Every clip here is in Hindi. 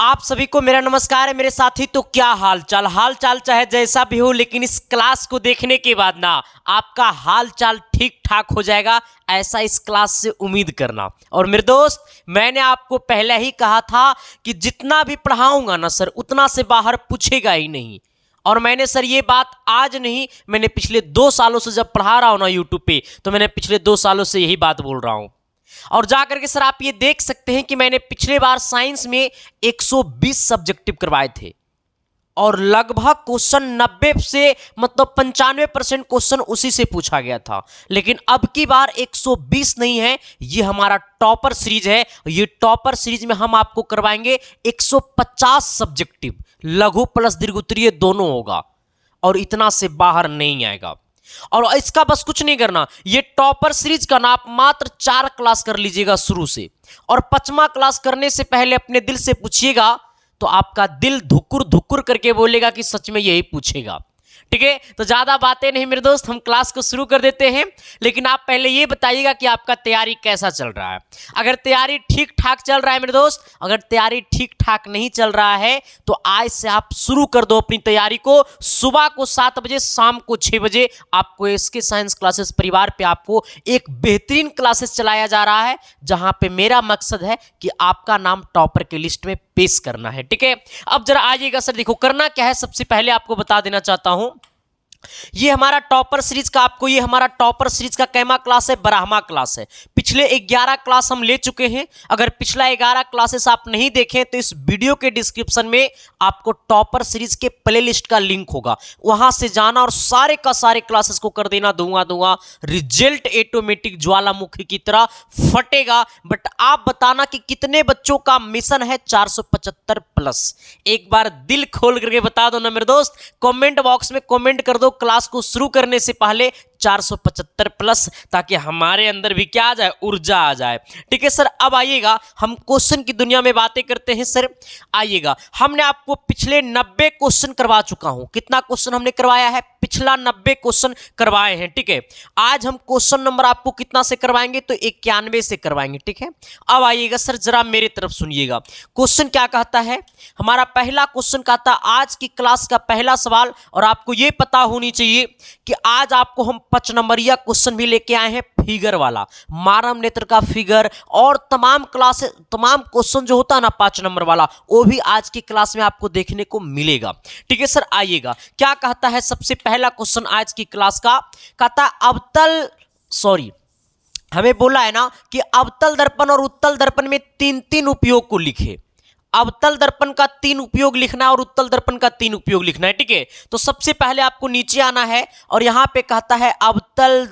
आप सभी को मेरा नमस्कार है मेरे साथी। तो क्या हाल चाल चाहे जैसा भी हो, लेकिन इस क्लास को देखने के बाद ना आपका हाल चाल ठीक ठाक हो जाएगा, ऐसा इस क्लास से उम्मीद करना। और मेरे दोस्त, मैंने आपको पहले ही कहा था कि जितना भी पढ़ाऊंगा ना सर, उतना से बाहर पूछेगा ही नहीं। और मैंने सर ये बात आज नहीं, मैंने पिछले 2 सालों से जब पढ़ा रहा हूं ना यूट्यूब पे, तो मैंने पिछले 2 सालों से यही बात बोल रहा हूं। और जाकर के सर आप ये देख सकते हैं कि मैंने पिछले बार साइंस में 120 सब्जेक्टिव करवाए थे और लगभग क्वेश्चन 90 से मतलब 95% क्वेश्चन उसी से पूछा गया था। लेकिन अब की बार 120 नहीं है, ये हमारा टॉपर सीरीज है। ये टॉपर सीरीज में हम आपको करवाएंगे 150 सब्जेक्टिव, लघु प्लस दीर्घोत्तरीय दोनों होगा और इतना से बाहर नहीं आएगा। और इसका बस कुछ नहीं करना, ये टॉपर सीरीज का ना आप मात्र 4 क्लास कर लीजिएगा शुरू से, और 5वां क्लास करने से पहले अपने दिल से पूछिएगा तो आपका दिल धुकुर धुकुर करके बोलेगा कि सच में यही पूछेगा। ठीक है, तो ज्यादा बातें नहीं मेरे दोस्त, हम क्लास को शुरू कर देते हैं। लेकिन आप पहले ये बताइएगा कि आपका तैयारी कैसा चल रहा है। अगर तैयारी ठीक ठाक चल रहा है मेरे दोस्त, अगर तैयारी ठीक ठाक नहीं चल रहा है तो आज से आप शुरू कर दो अपनी तैयारी को। सुबह को 7 बजे, शाम को 6 बजे आपको एसके साइंस क्लासेस परिवार पे आपको एक बेहतरीन क्लासेस चलाया जा रहा है, जहां पे मेरा मकसद है कि आपका नाम टॉपर के लिस्ट में पेश करना है। ठीक है, अब जरा आइएगा सर, देखो करना क्या है। सबसे पहले आपको बता देना चाहता हूं, ये हमारा टॉपर सीरीज का ये हमारा टॉपर सीरीज का कैमा क्लास है, 12वां क्लास है। पिछले 11 क्लास हम ले चुके हैं। अगर पिछला 11 क्लासेस आप नहीं देखें तो इस वीडियो के डिस्क्रिप्शन में आपको टॉपर सीरीज के प्लेलिस्ट का लिंक होगा, वहां से जाना और सारे का सारे क्लासेस को कर देना। दूंगा रिजल्ट ऑटोमेटिक ज्वालामुखी की तरह फटेगा। बट आप बताना कि कितने बच्चों का मिशन है 475 प्लस। एक बार दिल खोल करके बता दो ना मेरे दोस्त, कमेंट बॉक्स में कमेंट कर दो क्लास को शुरू करने से पहले 475 प्लस, ताकि हमारे अंदर भी क्या आ जाए, ऊर्जा आ जाए। ठीक है सर, अब आइएगा, हम क्वेश्चन की दुनिया में बातें करते हैं। सर आइएगा, हमने आपको पिछले 90 क्वेश्चन करवा चुका हूं। कितना क्वेश्चन हमने करवाया है? पिछला 90 क्वेश्चन करवाए हैं। ठीक है, आज हम क्वेश्चन नंबर आपको कितना से करवाएंगे? तो 91 से करवाएंगे। ठीक है, अब आइएगा सर, जरा मेरी तरफ सुनिएगा। क्वेश्चन क्या कहता है? हमारा पहला क्वेश्चन कहता है, आज की क्लास का पहला सवाल, और आपको यह पता होनी चाहिए कि आज आपको हम 5 नंबरिया क्वेश्चन भी लेके आए हैं, फिगर वाला, मानव नेत्र का फिगर, और तमाम क्वेश्चन जो होता है ना 5 नंबर वाला, वो भी आज की क्लास में आपको देखने को मिलेगा। ठीक है सर, आइएगा, क्या कहता है सबसे पहला क्वेश्चन आज की क्लास का? कहता है हमें बोला है ना कि अवतल दर्पण और उत्तल दर्पण में 3 उपयोग को लिखे। अवतल दर्पण का 3 उपयोग लिखना है और उत्तल दर्पण का 3 उपयोग लिखना है। ठीक है, तो सबसे पहले आपको नीचे आना है और यहां पे कहता है अवतल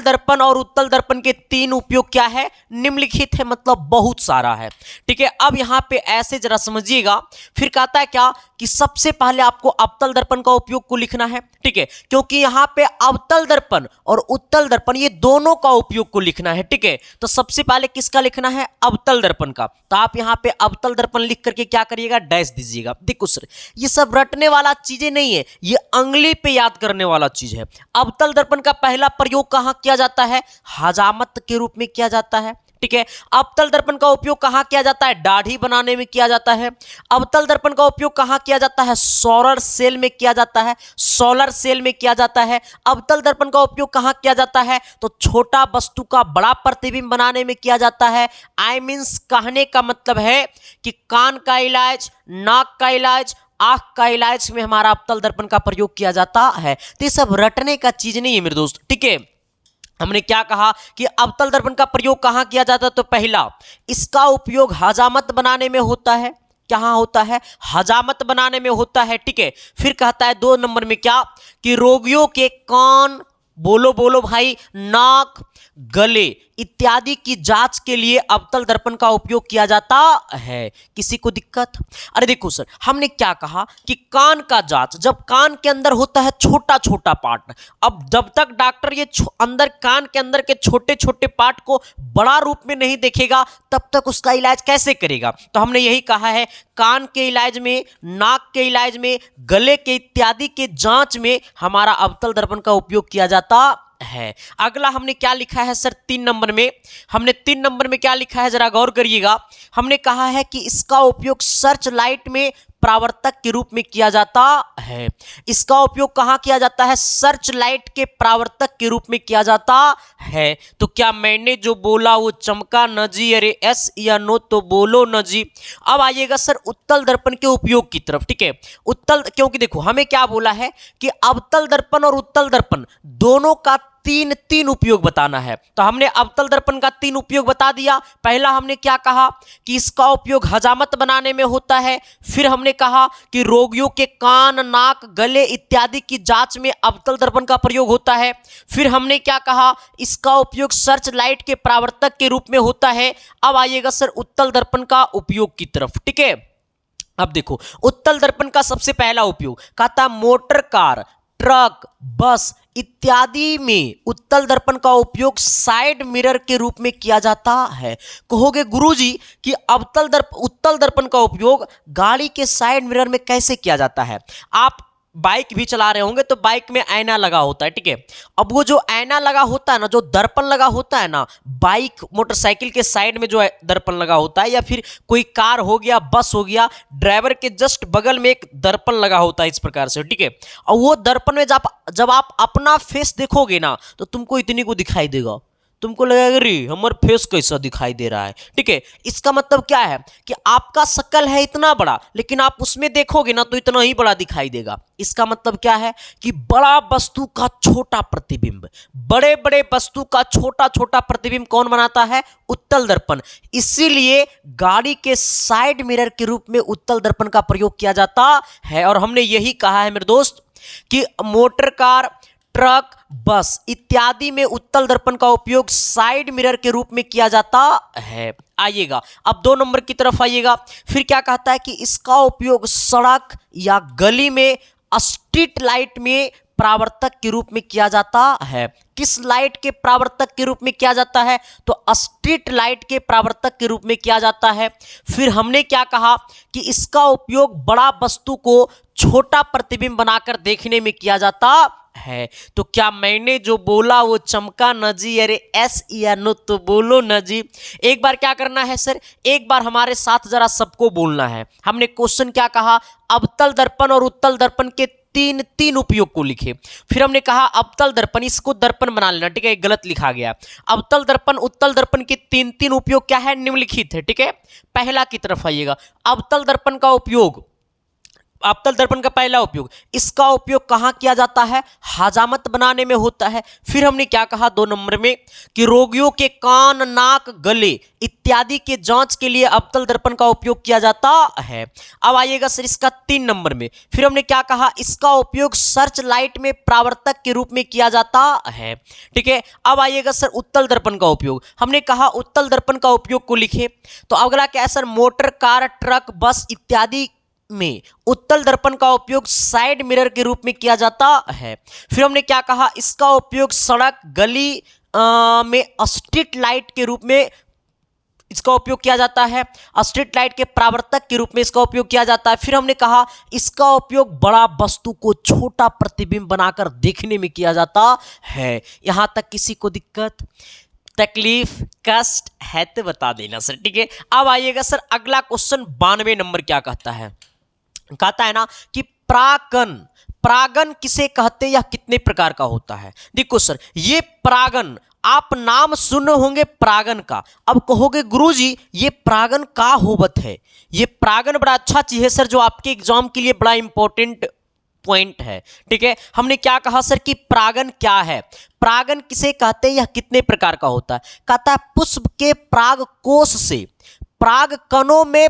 दर्पण और उत्तल दर्पण के 3 उपयोग क्या है? निम्नलिखित है, मतलब बहुत सारा है। ठीक है, अब यहां पे ऐसे जरा समझिएगा। फिर कहता है क्या कि सबसे पहले आपको अवतल दर्पण का उपयोग को लिखना है। ठीक है, क्योंकि यहां पे अवतल दर्पण और उत्तल दर्पण ये दोनों का उपयोग को लिखना है। ठीक है, तो सबसे पहले किसका लिखना है? अवतल दर्पण का। तो आप यहां पे अवतल दर्पण लिख करके क्या करिएगा? डैश दीजिएगा। देखो सर, ये सब रटने वाला चीजें नहीं है, ये अंगुली पे याद करने वाला चीज है। अवतल दर्पण का पहला प्रयोग कहां किया जाता है? हजामत के रूप में किया जाता है। ठीक है, अवतल दर्पण का उपयोग कहां किया जाता है? दाढ़ी बनाने में किया जाता है। अवतल दर्पण का उपयोग कहां किया जाता है? सोलर सेल में किया जाता है। अवतल दर्पण का उपयोग कहां किया जाता है? तो छोटा वस्तु का बड़ा प्रतिबिंब बनाने में किया जाता है। आई मींस कहने का मतलब है कि कान का इलाज, नाक का इलाज, आंख का इलाज में हमारा अवतल दर्पण का प्रयोग किया जाता है। तो ये सब रटने का चीज नहीं है मेरे दोस्त। ठीक है, हमने क्या कहा कि अवतल दर्पण का प्रयोग कहां किया जाता है? तो पहला, इसका उपयोग हजामत बनाने में होता है। कहां होता है? हजामत बनाने में होता है। ठीक है, फिर कहता है 2 नंबर में क्या कि रोगियों के कान, बोलो भाई, नाक, गले इत्यादि की जांच के लिए अवतल दर्पण का उपयोग किया जाता है। किसी को दिक्कत? अरे देखो सर, हमने क्या कहा कि कान का जांच, जब कान के अंदर होता है छोटा छोटा पार्ट, अब जब तक डॉक्टर ये अंदर कान के अंदर के छोटे छोटे पार्ट को बड़ा रूप में नहीं देखेगा, तब तक उसका इलाज कैसे करेगा? तो हमने यही कहा है, कान के इलाज में, नाक के इलाज में, गले के इत्यादि के जांच में हमारा अवतल दर्पण का उपयोग किया जाता है। अगला हमने क्या लिखा है सर 3 नंबर में, हमने 3 नंबर में क्या लिखा है जरा गौर करिएगा। हमने कहा है कि इसका उपयोग सर्च लाइट में परावर्तक के रूप में किया जाता है। इसका उपयोग कहां किया जाता है? सर्च लाइट के परावर्तक के रूप में किया जाता है। तो क्या मैंने जो बोला वो चमका न जी? अरे यस या नो तो बोलो न जी। अब आइएगा सर उत्तल दर्पण के उपयोग की तरफ, ठीक है। उत्तल, क्योंकि देखो हमें क्या बोला है कि अवतल दर्पण और उत्तल दर्पण दोनों का तीन उपयोग बताना है। तो हमने अवतल दर्पण का 3 उपयोग बता दिया। पहला हमने क्या कहा कि इसका उपयोग हजामत बनाने में होता है। फिर हमने कहा कि रोगियों के कान, नाक, गले इत्यादि की जांच में अवतल दर्पण का प्रयोग होता है। फिर हमने क्या कहा, इसका उपयोग सर्च लाइट के परावर्तक के रूप में होता है। अब आइएगा सर उत्तल दर्पण का उपयोग की तरफ, ठीक है। अब देखो उत्तल दर्पण का सबसे पहला उपयोग कहता मोटर कार, ट्रक, बस इत्यादि में उत्तल दर्पण का उपयोग साइड मिरर के रूप में किया जाता है। कहोगे गुरुजी कि उत्तल दर्पण का उपयोग गाड़ी के साइड मिरर में कैसे किया जाता है? आप बाइक भी चला रहे होंगे तो बाइक में आईना लगा होता है, ठीक है। अब वो जो आईना लगा होता है ना, जो दर्पण लगा होता है ना, बाइक मोटरसाइकिल के साइड में जो दर्पण लगा होता है, या फिर कोई कार हो गया, बस हो गया, ड्राइवर के जस्ट बगल में एक दर्पण लगा होता है इस प्रकार से, ठीक है। और वो दर्पण में जब आप अपना फेस देखोगे ना तो तुमको इतनी को दिखाई देगा, तुमको लगेगा रे हमारा फेस कैसा दिखाई दे रहा है, ठीक है। इसका मतलब क्या है कि आपका शक्ल है इतना बड़ा, लेकिन आप उसमें देखोगे ना तो इतना ही बड़ा दिखाई देगा। इसका मतलब क्या है कि बड़ा वस्तु का छोटा प्रतिबिंब, बड़े बड़े वस्तु का छोटा छोटा प्रतिबिंब कौन बनाता है? उत्तल दर्पण। इसीलिए गाड़ी के साइड मिरर के रूप में उत्तल दर्पण का प्रयोग किया जाता है। और हमने यही कहा है मेरे दोस्त कि मोटर कार, ट्रक, बस इत्यादि में उत्तल दर्पण का उपयोग साइड मिरर के रूप में किया जाता है। आइएगा अब 2 नंबर की तरफ आइएगा। फिर क्या कहता है कि इसका उपयोग सड़क या गली में स्ट्रीट लाइट में परावर्तक के रूप में किया जाता है। किस लाइट के परावर्तक के रूप में किया जाता है? तो स्ट्रीट लाइट के परावर्तक के रूप में किया जाता है। फिर हमने क्या कहा कि इसका उपयोग बड़ा वस्तु को छोटा प्रतिबिंब बनाकर देखने में किया जाता है। तो क्या मैंने जो बोला वो चमका न जी? अरे एस या नो तो बोलो न जी। एक बार क्या करना है सर, एक बार हमारे साथ जरा सबको बोलना है। हमने क्वेश्चन क्या कहा? अवतल दर्पण और उत्तल दर्पण के तीन उपयोग को लिखे। फिर हमने कहा अवतल दर्पण, इसको दर्पण बना लेना, ठीक है, गलत लिखा गया। अवतल दर्पण, उत्तल दर्पण के तीन उपयोग क्या है? निम्नलिखित है, ठीक है। पहला की तरफ आइएगा। अवतल दर्पण का उपयोग, अवतल दर्पण का पहला उपयोग, इसका उपयोग कहां किया जाता है? हजामत बनाने में होता है। फिर हमने क्या कहा 2 नंबर में कि रोगियों के कान, नाक, गले इत्यादि के जांच के लिए अवतल दर्पण का उपयोग किया जाता है। अब आइएगा सर इसका 3 नंबर में। फिर हमने क्या कहा? इसका उपयोग सर्च लाइट में परावर्तक के रूप में किया जाता है, ठीक है। अब आइएगा सर उत्तल दर्पण का उपयोग। हमने कहा उत्तल दर्पण का उपयोग को लिखे। तो अगला क्या है सर? मोटर कार, ट्रक, बस इत्यादि में उत्तल दर्पण का उपयोग साइड मिरर के रूप में किया जाता है। फिर हमने क्या कहा? इसका उपयोग सड़क, गली में स्ट्रीट लाइट के रूप में इसका उपयोग किया जाता है। स्ट्रीट लाइट के परावर्तक के रूप में इसका उपयोग किया जाता है। फिर हमने कहा इसका उपयोग बड़ा वस्तु को छोटा प्रतिबिंब बनाकर देखने में किया जाता है। यहां तक किसी को दिक्कत, तकलीफ, कष्ट है तो बता देना सर, ठीक है। अब आइएगा सर अगला क्वेश्चन 92 नंबर क्या कहता है? कहता है ना कि परागन किसे कहते या कितने प्रकार का होता है? देखो सर ये परागन, आप नाम सुने होंगे परागन का। अब कहोगे गुरुजी ये परागन का होवत है? ये परागन बड़ा अच्छा चीज है सर, जो आपके एग्जाम के लिए बड़ा इंपॉर्टेंट पॉइंट है, ठीक है। हमने क्या कहा सर कि परागन क्या है, परागन किसे कहते हैं या कितने प्रकार का होता है? कहता है पुष्प के पराग कोश से पराग कणों में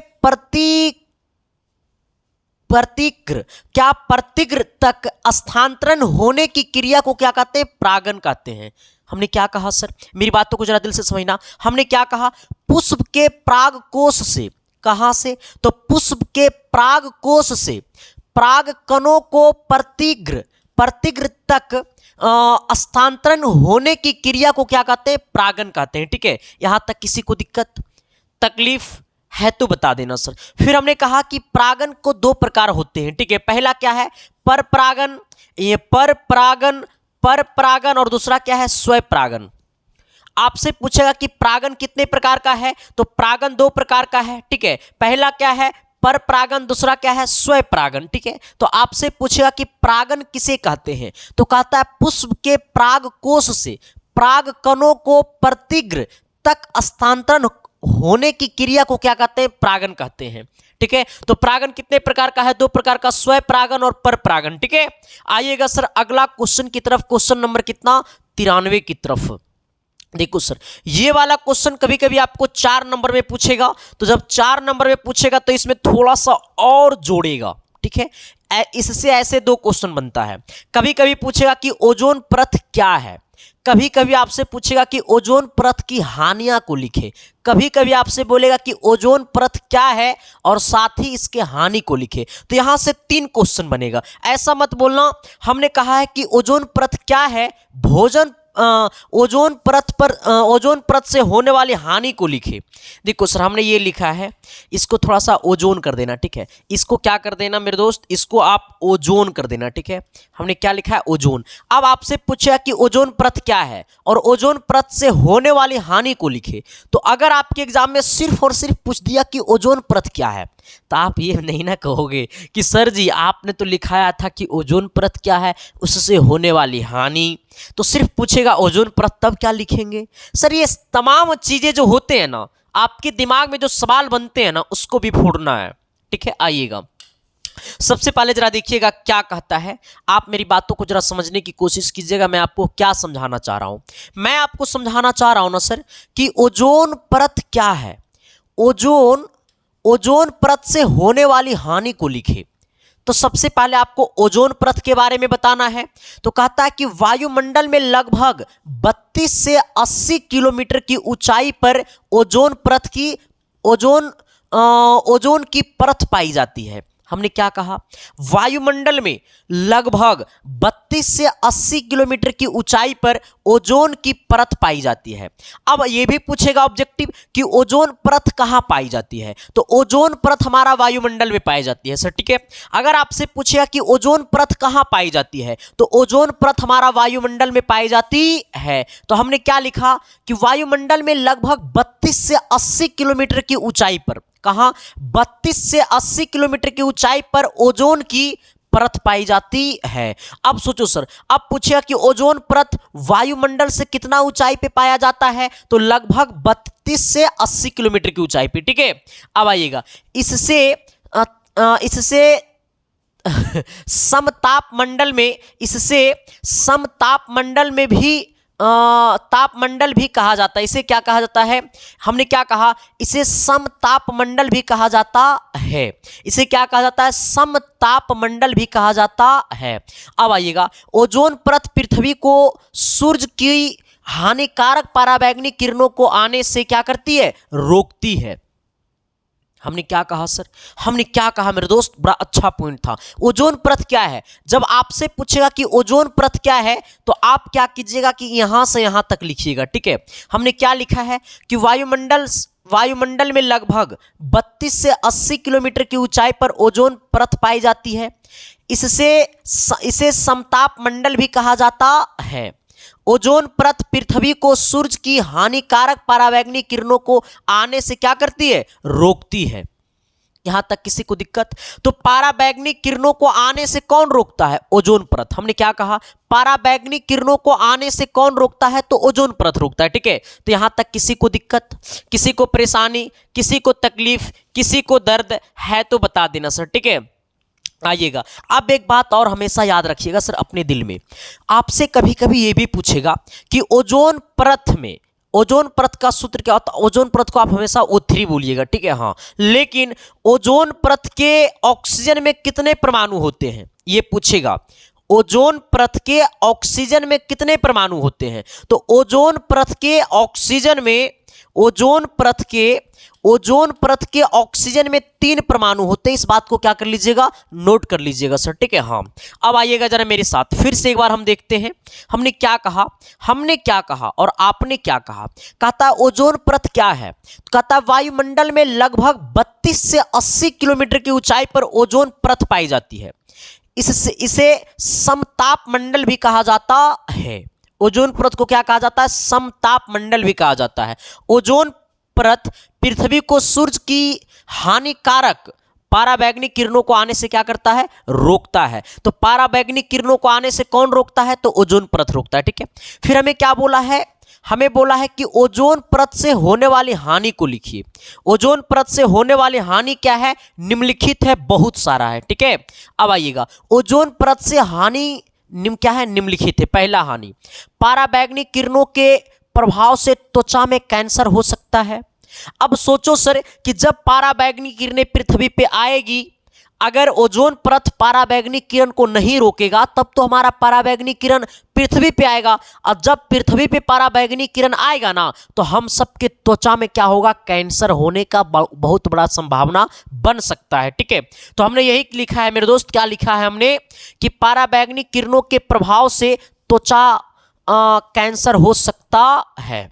प्रतिग्र तक स्थानांतरण होने की क्रिया को क्या कहते हैं? परागन कहते हैं। हमने क्या कहा सर, मेरी बातों को जरा दिल से समझना। हमने क्या कहा? पुष्प के पराग कोश से, कहां से? तो पुष्प के पराग कोश से पराग कणों को प्रतिग्र तक स्थानांतरण होने की क्रिया को क्या कहते हैं? परागन कहते हैं, ठीक है। यहां तक किसी को दिक्कत, तकलीफ है तो बता देना सर। फिर हमने कहा कि परागन को 2 प्रकार होते हैं, ठीक है। पहला क्या है? पर परागन। ये पर परागन पर परागन और दूसरा क्या है, स्वयं परागन। आपसे पूछेगा कि परागन कितने प्रकार का है, तो परागन 2 प्रकार का है, ठीक है। पहला क्या है, पर परागन, दूसरा क्या है, स्वयं परागन, ठीक है। तो आपसे पूछेगा कि परागन किसे कहते हैं, तो कहता है पुष्प के पराग कोश से पराग कणों को प्रतिग्र तक स्थानांतरण होने की क्रिया को क्या कहते हैं, परागन कहते हैं, ठीक है। तो परागन कितने प्रकार का है, 2 प्रकार का, स्वयं परागन और पर परागन, ठीक है। आइएगा सर अगला क्वेश्चन की तरफ, क्वेश्चन नंबर कितना, 93 की तरफ। देखो सर, ये वाला क्वेश्चन कभी कभी आपको 4 नंबर में पूछेगा, तो जब 4 नंबर में पूछेगा तो इसमें थोड़ा सा और जोड़ेगा, ठीक है। इससे ऐसे 2 क्वेश्चन बनता है। कभी कभी पूछेगा कि ओजोन परत क्या है, कभी कभी आपसे पूछेगा कि ओजोन परत की हानियां को लिखे, कभी कभी आपसे बोलेगा कि ओजोन परत क्या है और साथ ही इसके हानि को लिखे। तो यहां से 3 क्वेश्चन बनेगा। ऐसा मत बोलना हमने कहा है कि ओजोन परत क्या है, ओजोन परत से होने वाली हानि को लिखे। देखो सर, हमने ये लिखा है, इसको थोड़ा सा ओजोन कर देना, ठीक है। इसको क्या कर देना मेरे दोस्त, इसको आप ओजोन कर देना, ठीक है। हमने क्या लिखा है, ओजोन। अब आपसे पूछा कि ओजोन परत क्या है और ओजोन परत से होने वाली हानि को लिखे। तो अगर आपके एग्जाम में सिर्फ और सिर्फ पूछ दिया कि ओजोन परत क्या है, तो आप ये नहीं ना कहोगे कि सर जी आपने तो लिखाया था कि ओजोन परत क्या है, उससे होने वाली हानि। तो सिर्फ पूछेगा ओजोन परत, तब क्या लिखेंगे। सर ये तमाम चीजें जो होते हैं ना, आपके दिमाग में जो सवाल बनते हैं ना, उसको भी फोड़ना है, ठीक है। आइएगा सबसे पहले जरा देखिएगा क्या कहता है। आप मेरी बातों को जरा समझने की कोशिश कीजिएगा। मैं आपको क्या समझाना चाह रहा हूं, मैं आपको समझाना चाह रहा हूं ना सर कि ओजोन परत क्या है। ओजोन परत से होने वाली हानि को लिखे। तो सबसे पहले आपको ओजोन परत के बारे में बताना है। तो कहता है कि वायुमंडल में लगभग 32 से 80 किलोमीटर की ऊंचाई पर ओजोन की परत पाई जाती है। हमने क्या कहा, वायुमंडल में लगभग 32 से 80 किलोमीटर की ऊंचाई पर ओजोन की परत पाई जाती है। अब यह भी पूछेगा ऑब्जेक्टिव कि ओजोन परत कहां पाई जाती है, तो ओजोन परत हमारा वायुमंडल में पाई जाती है सर, ठीक है। अगर आपसे पूछेगा कि ओजोन परत कहां पाई जाती है, तो ओजोन परत हमारा वायुमंडल में पाई जाती है। तो हमने क्या लिखा कि वायुमंडल में लगभग 32 से 80 किलोमीटर की ऊंचाई पर, कहां, 32 से 80 किलोमीटर की ऊंचाई पर ओजोन की परत पाई जाती है। अब सोचो सर, अब पूछेगा कि ओजोन परत वायुमंडल से कितना ऊंचाई पे पाया जाता है, तो लगभग 32 से 80 किलोमीटर की ऊंचाई पे, ठीक है। अब आइएगा, इससे समतापमंडल में भी तापमंडल भी कहा जाता है। इसे क्या कहा जाता है, हमने क्या कहा, इसे समतापमंडल भी कहा जाता है। इसे क्या कहा जाता है, समतापमंडल भी कहा जाता है। अब आइएगा, ओजोन परत पृथ्वी को सूर्य की हानिकारक पराबैंगनी किरणों को आने से क्या करती है, रोकती है। हमने क्या कहा सर, हमने क्या कहा मेरे दोस्त, बड़ा अच्छा पॉइंट था। ओजोन परत क्या है, जब आपसे पूछेगा कि ओजोन परत क्या है, तो आप क्या कीजिएगा कि यहां से यहां तक लिखिएगा, ठीक है। हमने क्या लिखा है कि वायुमंडल में लगभग 32 से 80 किलोमीटर की ऊंचाई पर ओजोन परत पाई जाती है। इसे समताप मंडल भी कहा जाता है। ओजोन परत पृथ्वी को सूर्य की हानिकारक पराबैंगनी किरणों को आने से क्या करती है, रोकती है। यहां तक किसी को दिक्कत, तो पराबैंगनी किरणों को आने से कौन रोकता है, ओजोन परत। हमने क्या कहा, पराबैंगनी किरणों को आने से कौन रोकता है, तो ओजोन परत रोकता है, ठीक है। तो यहां तक किसी को दिक्कत, किसी को परेशानी, किसी को तकलीफ, किसी को दर्द है तो बता देना सर, ठीक है। आइएगा, अब एक बात और हमेशा याद रखिएगा सर अपने दिल में, आपसे कभी कभी ये भी पूछेगा कि ओजोन परत का सूत्र क्या होता है। ओजोन परत को आप हमेशा O3 बोलिएगा, ठीक है, हाँ। लेकिन ओजोन परत के ऑक्सीजन में कितने परमाणु होते हैं, ये पूछेगा। ओजोन परत के ऑक्सीजन में कितने परमाणु होते हैं, तो ओजोन परत के ऑक्सीजन में 3 परमाणु होते हैं। इस बात को क्या कर लीजिएगा, नोट कर लीजिएगा सर, ठीक है, हाँ। अब आइएगा जरा मेरे साथ, फिर से एक बार हम देखते हैं हमने क्या कहा और आपने क्या कहा। कहता है ओजोन परत क्या है, कहता है वायुमंडल में लगभग 32 से 80 किलोमीटर की ऊंचाई पर ओजोन परत पाई जाती है। इसे समताप मंडल भी कहा जाता है। ओजोन परत को क्या कहा जाता है? समताप मंडल भी कहा जाता है। ओजोन परत पृथ्वी को सूर्य की हानिकारक पराबैंगनी किरणों को आने से क्या करता है? रोकता है। तो पराबैंगनी किरणों को आने से कौन रोकता है? तो ओजोन परत रोकता है। ठीक है, फिर हमें क्या बोला है? हमें बोला है कि ओजोन परत से होने वाली हानि को लिखिए। ओजोन परत से होने वाली हानि क्या है? निम्नलिखित है, बहुत सारा है। ठीक है, अब आइएगा, ओजोन परत से हानि क्या है? निम्नलिखित है। पहला हानि, पराबैंगनी किरणों के प्रभाव से त्वचा में कैंसर हो सकता है। अब सोचो सर कि जब पराबैंगनी किरणें पृथ्वी पे आएगी, अगर ओजोन परत पराबैंगनी किरण को नहीं रोकेगा तब तो हमारा पराबैंगनी किरण पृथ्वी पे आएगा, और जब पृथ्वी पे पराबैंगनी किरण आएगा ना तो हम सबके त्वचा में क्या होगा? कैंसर होने का बहुत बड़ा संभावना बन सकता है। ठीक है, तो हमने यही लिखा है मेरे दोस्त। क्या लिखा है हमने? कि पराबैंगनी किरणों के प्रभाव से त्वचा कैंसर हो सकता है।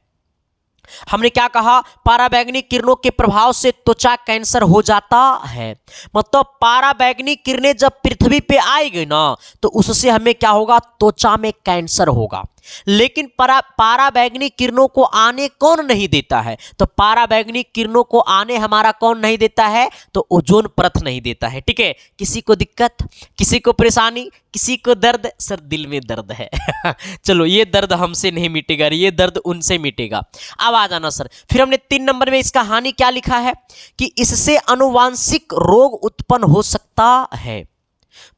हमने क्या कहा? पराबैंगनी किरणों के प्रभाव से त्वचा कैंसर हो जाता है। मतलब पराबैंगनी किरणें जब पृथ्वी पे आएगी ना तो उससे हमें क्या होगा? त्वचा में कैंसर होगा। लेकिन पराबैंगनी किरणों को आने कौन नहीं देता है? तो पराबैंगनी किरणों को आने हमारा कौन नहीं देता है? तो ओजोन परत नहीं देता है। ठीक है, किसी को दिक्कत, किसी को परेशानी, किसी को दर्द? सर दिल में दर्द है चलो, ये दर्द हमसे नहीं मिटेगा, ये दर्द उनसे मिटेगा। अब आ जाना सर, फिर हमने 3 नंबर में इसका हानि क्या लिखा है? कि इससे अनुवांशिक रोग उत्पन्न हो सकता है।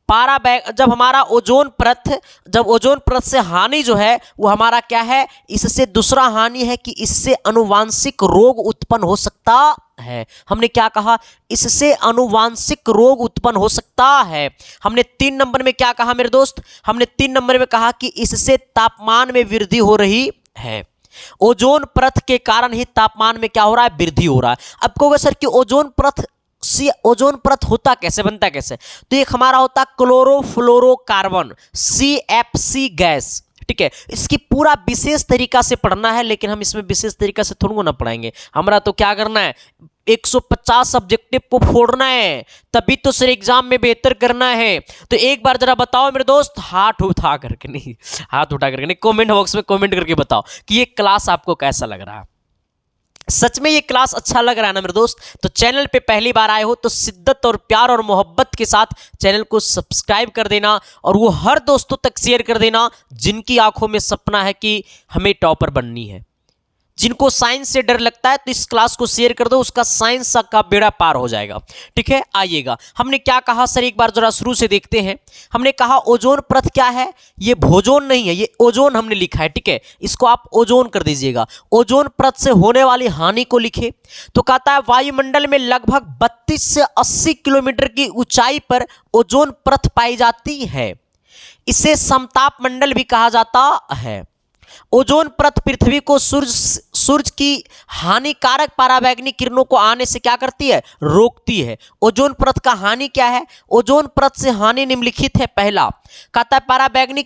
जब हमारा ओजोन परत से हानि जो है वो हमारा क्या है? इससे दूसरा हानि है कि इससे अनुवांशिक रोग उत्पन्न हो सकता है। हमने क्या कहा? इससे अनुवांशिक रोग उत्पन्न हो सकता है। हमने 3 नंबर में क्या कहा मेरे दोस्त? हमने 3 नंबर में कहा कि इससे तापमान में वृद्धि हो रही है। ओजोन परत के कारण ही तापमान में क्या हो रहा है? वृद्धि हो रहा है। अब कहोगे सर कि ओजोन परत होता कैसे, बनता कैसे? तो एक हमारा होता है क्लोरोफ्लोरोकार्बन, CFC गैस। ठीक है, इसकी पूरा विशेष तरीका से पढ़ना है, लेकिन हम इसमें विशेष तरीका से थोड़ा ना पढ़ाएंगे। हमारा तो क्या करना है? 150 सब्जेक्टिव को फोड़ना है, तभी तो सर एग्जाम में बेहतर करना है। तो एक बार जरा बताओ मेरे दोस्त, हाथ उठा करके नहीं, कमेंट बॉक्स में कमेंट करके बताओ कि ये क्लास आपको कैसा लग रहा है। सच में ये क्लास अच्छा लग रहा है ना मेरे दोस्त? तो चैनल पे पहली बार आए हो तो शिद्दत और प्यार और मोहब्बत के साथ चैनल को सब्सक्राइब कर देना, और वो हर दोस्तों तक शेयर कर देना जिनकी आंखों में सपना है कि हमें टॉपर बननी है। जिनको साइंस से डर लगता है तो इस क्लास को शेयर कर दो, उसका साइंस का बेड़ा पार हो जाएगा। ठीक है, आइएगा, हमने क्या कहा सर? एक बार जरा शुरू से देखते हैं। हमने कहा ओजोन परत क्या है? ये भोजोन नहीं है, ये ओजोन हमने लिखा है। ठीक है, इसको आप ओजोन कर दीजिएगा। ओजोन परत से होने वाली हानि को लिखे तो कहता है वायुमंडल में लगभग 32 से 80 किलोमीटर की ऊंचाई पर ओजोन परत पाई जाती है। इसे समताप मंडल भी कहा जाता है। ओजोन परत पृथ्वी को सूर्य की हानिकारक पराबैंगनी किरणों को आने से क्या करती है? रोकती है। ओजोन परत का हानि क्या है? ओजोन परत से हानि निम्नलिखित है। पहला कहता है पराबैंगनी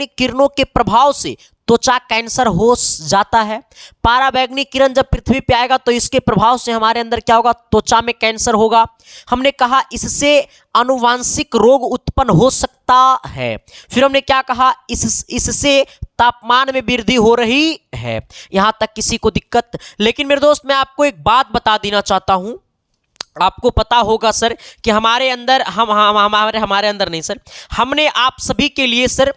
किरणों के प्रभाव से त्वचा कैंसर हो जाता है। पराबैंगनी किरण जब पृथ्वी पे आएगा तो इसके प्रभाव से हमारे अंदर क्या होगा? त्वचा में कैंसर होगा। हमने कहा इससे आनुवांशिक रोग उत्पन्न हो सकता है। फिर हमने क्या कहा? इससे तापमान में वृद्धि हो रही है। यहां तक किसी को दिक्कत? लेकिन मेरे दोस्त मैं आपको एक बात बता देना चाहता हूं। आपको पता होगा सर कि हमारे अंदर हमारे अंदर नहीं सर, हमने आप सभी के लिए सर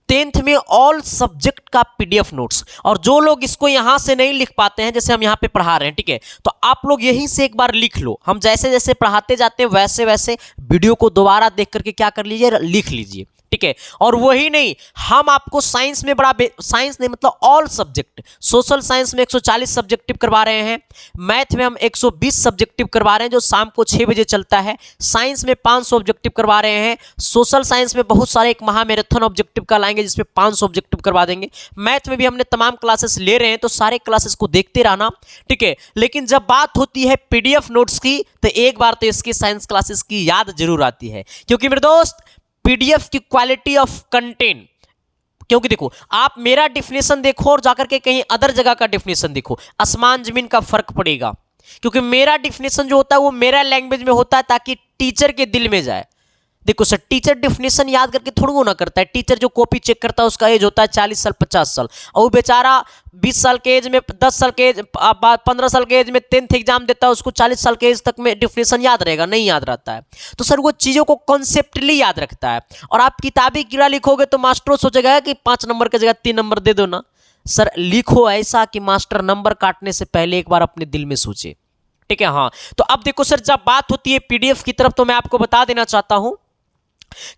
10th में ऑल सब्जेक्ट का PDF नोट्स, और जो लोग इसको यहां से नहीं लिख पाते हैं, जैसे हम यहां पे पढ़ा रहे हैं, ठीक है, तो आप लोग यहीं से एक बार लिख लो। हम जैसे जैसे पढ़ाते जाते हैं वैसे वैसे वीडियो को दोबारा देख करके क्या कर लीजिए, लिख लीजिए। ठीक है, और वही नहीं, हम आपको साइंस में साइंस नहीं मतलब ऑल सब्जेक्ट, सोशल साइंस में 140 सब्जेक्टिव करवा रहे हैं, मैथ में हम 120 सब्जेक्टिव करवा रहे हैं जो शाम को 6 बजे चलता है, साइंस में 500 ऑब्जेक्टिव करवा रहे हैं, सोशल साइंस में बहुत सारे एक महामैराथन ऑब्जेक्टिव का लाएंगे जिसमें 500 ऑब्जेक्टिव करवा देंगे, मैथ में भी हमने तमाम क्लासेस ले रहे हैं, तो सारे क्लासेस को देखते रहना। ठीक है, लेकिन जब बात होती है PDF नोट्स की तो एक बार तो इसकी साइंस क्लासेस की याद जरूर आती है, क्योंकि मेरे दोस्त PDF की क्वालिटी ऑफ कंटेंट, क्योंकि देखो आप मेरा डिफिनेशन देखो और जाकर के कहीं अदर जगह का डिफिनेशन देखो, आसमान जमीन का फर्क पड़ेगा। क्योंकि मेरा डिफिनेशन जो होता है वो मेरा लैंग्वेज में होता है ताकि टीचर के दिल में जाए। देखो सर, टीचर डेफिनेशन याद करके थोड़ा ना करता है। टीचर जो कॉपी चेक करता है उसका एज होता है 40 साल 50 साल, और वो बेचारा 20 साल के एज में, 10 साल के एज, 15 साल के एज में 10th एग्जाम देता है, उसको 40 साल के एज तक में डेफिनेशन याद रहेगा? नहीं याद रहता है। तो सर वो चीज़ों को कॉन्सेप्टली याद रखता है। और आप किताबी कीड़ा लिखोगे तो मास्टर सोचेगा कि 5 नंबर की जगह 3 नंबर दे दो ना। सर लिखो ऐसा कि मास्टर नंबर काटने से पहले एक बार अपने दिल में सोचे, ठीक है। हाँ, तो अब देखो सर, जब बात होती है पीडीएफ की तरफ, तो मैं आपको बता देना चाहता हूं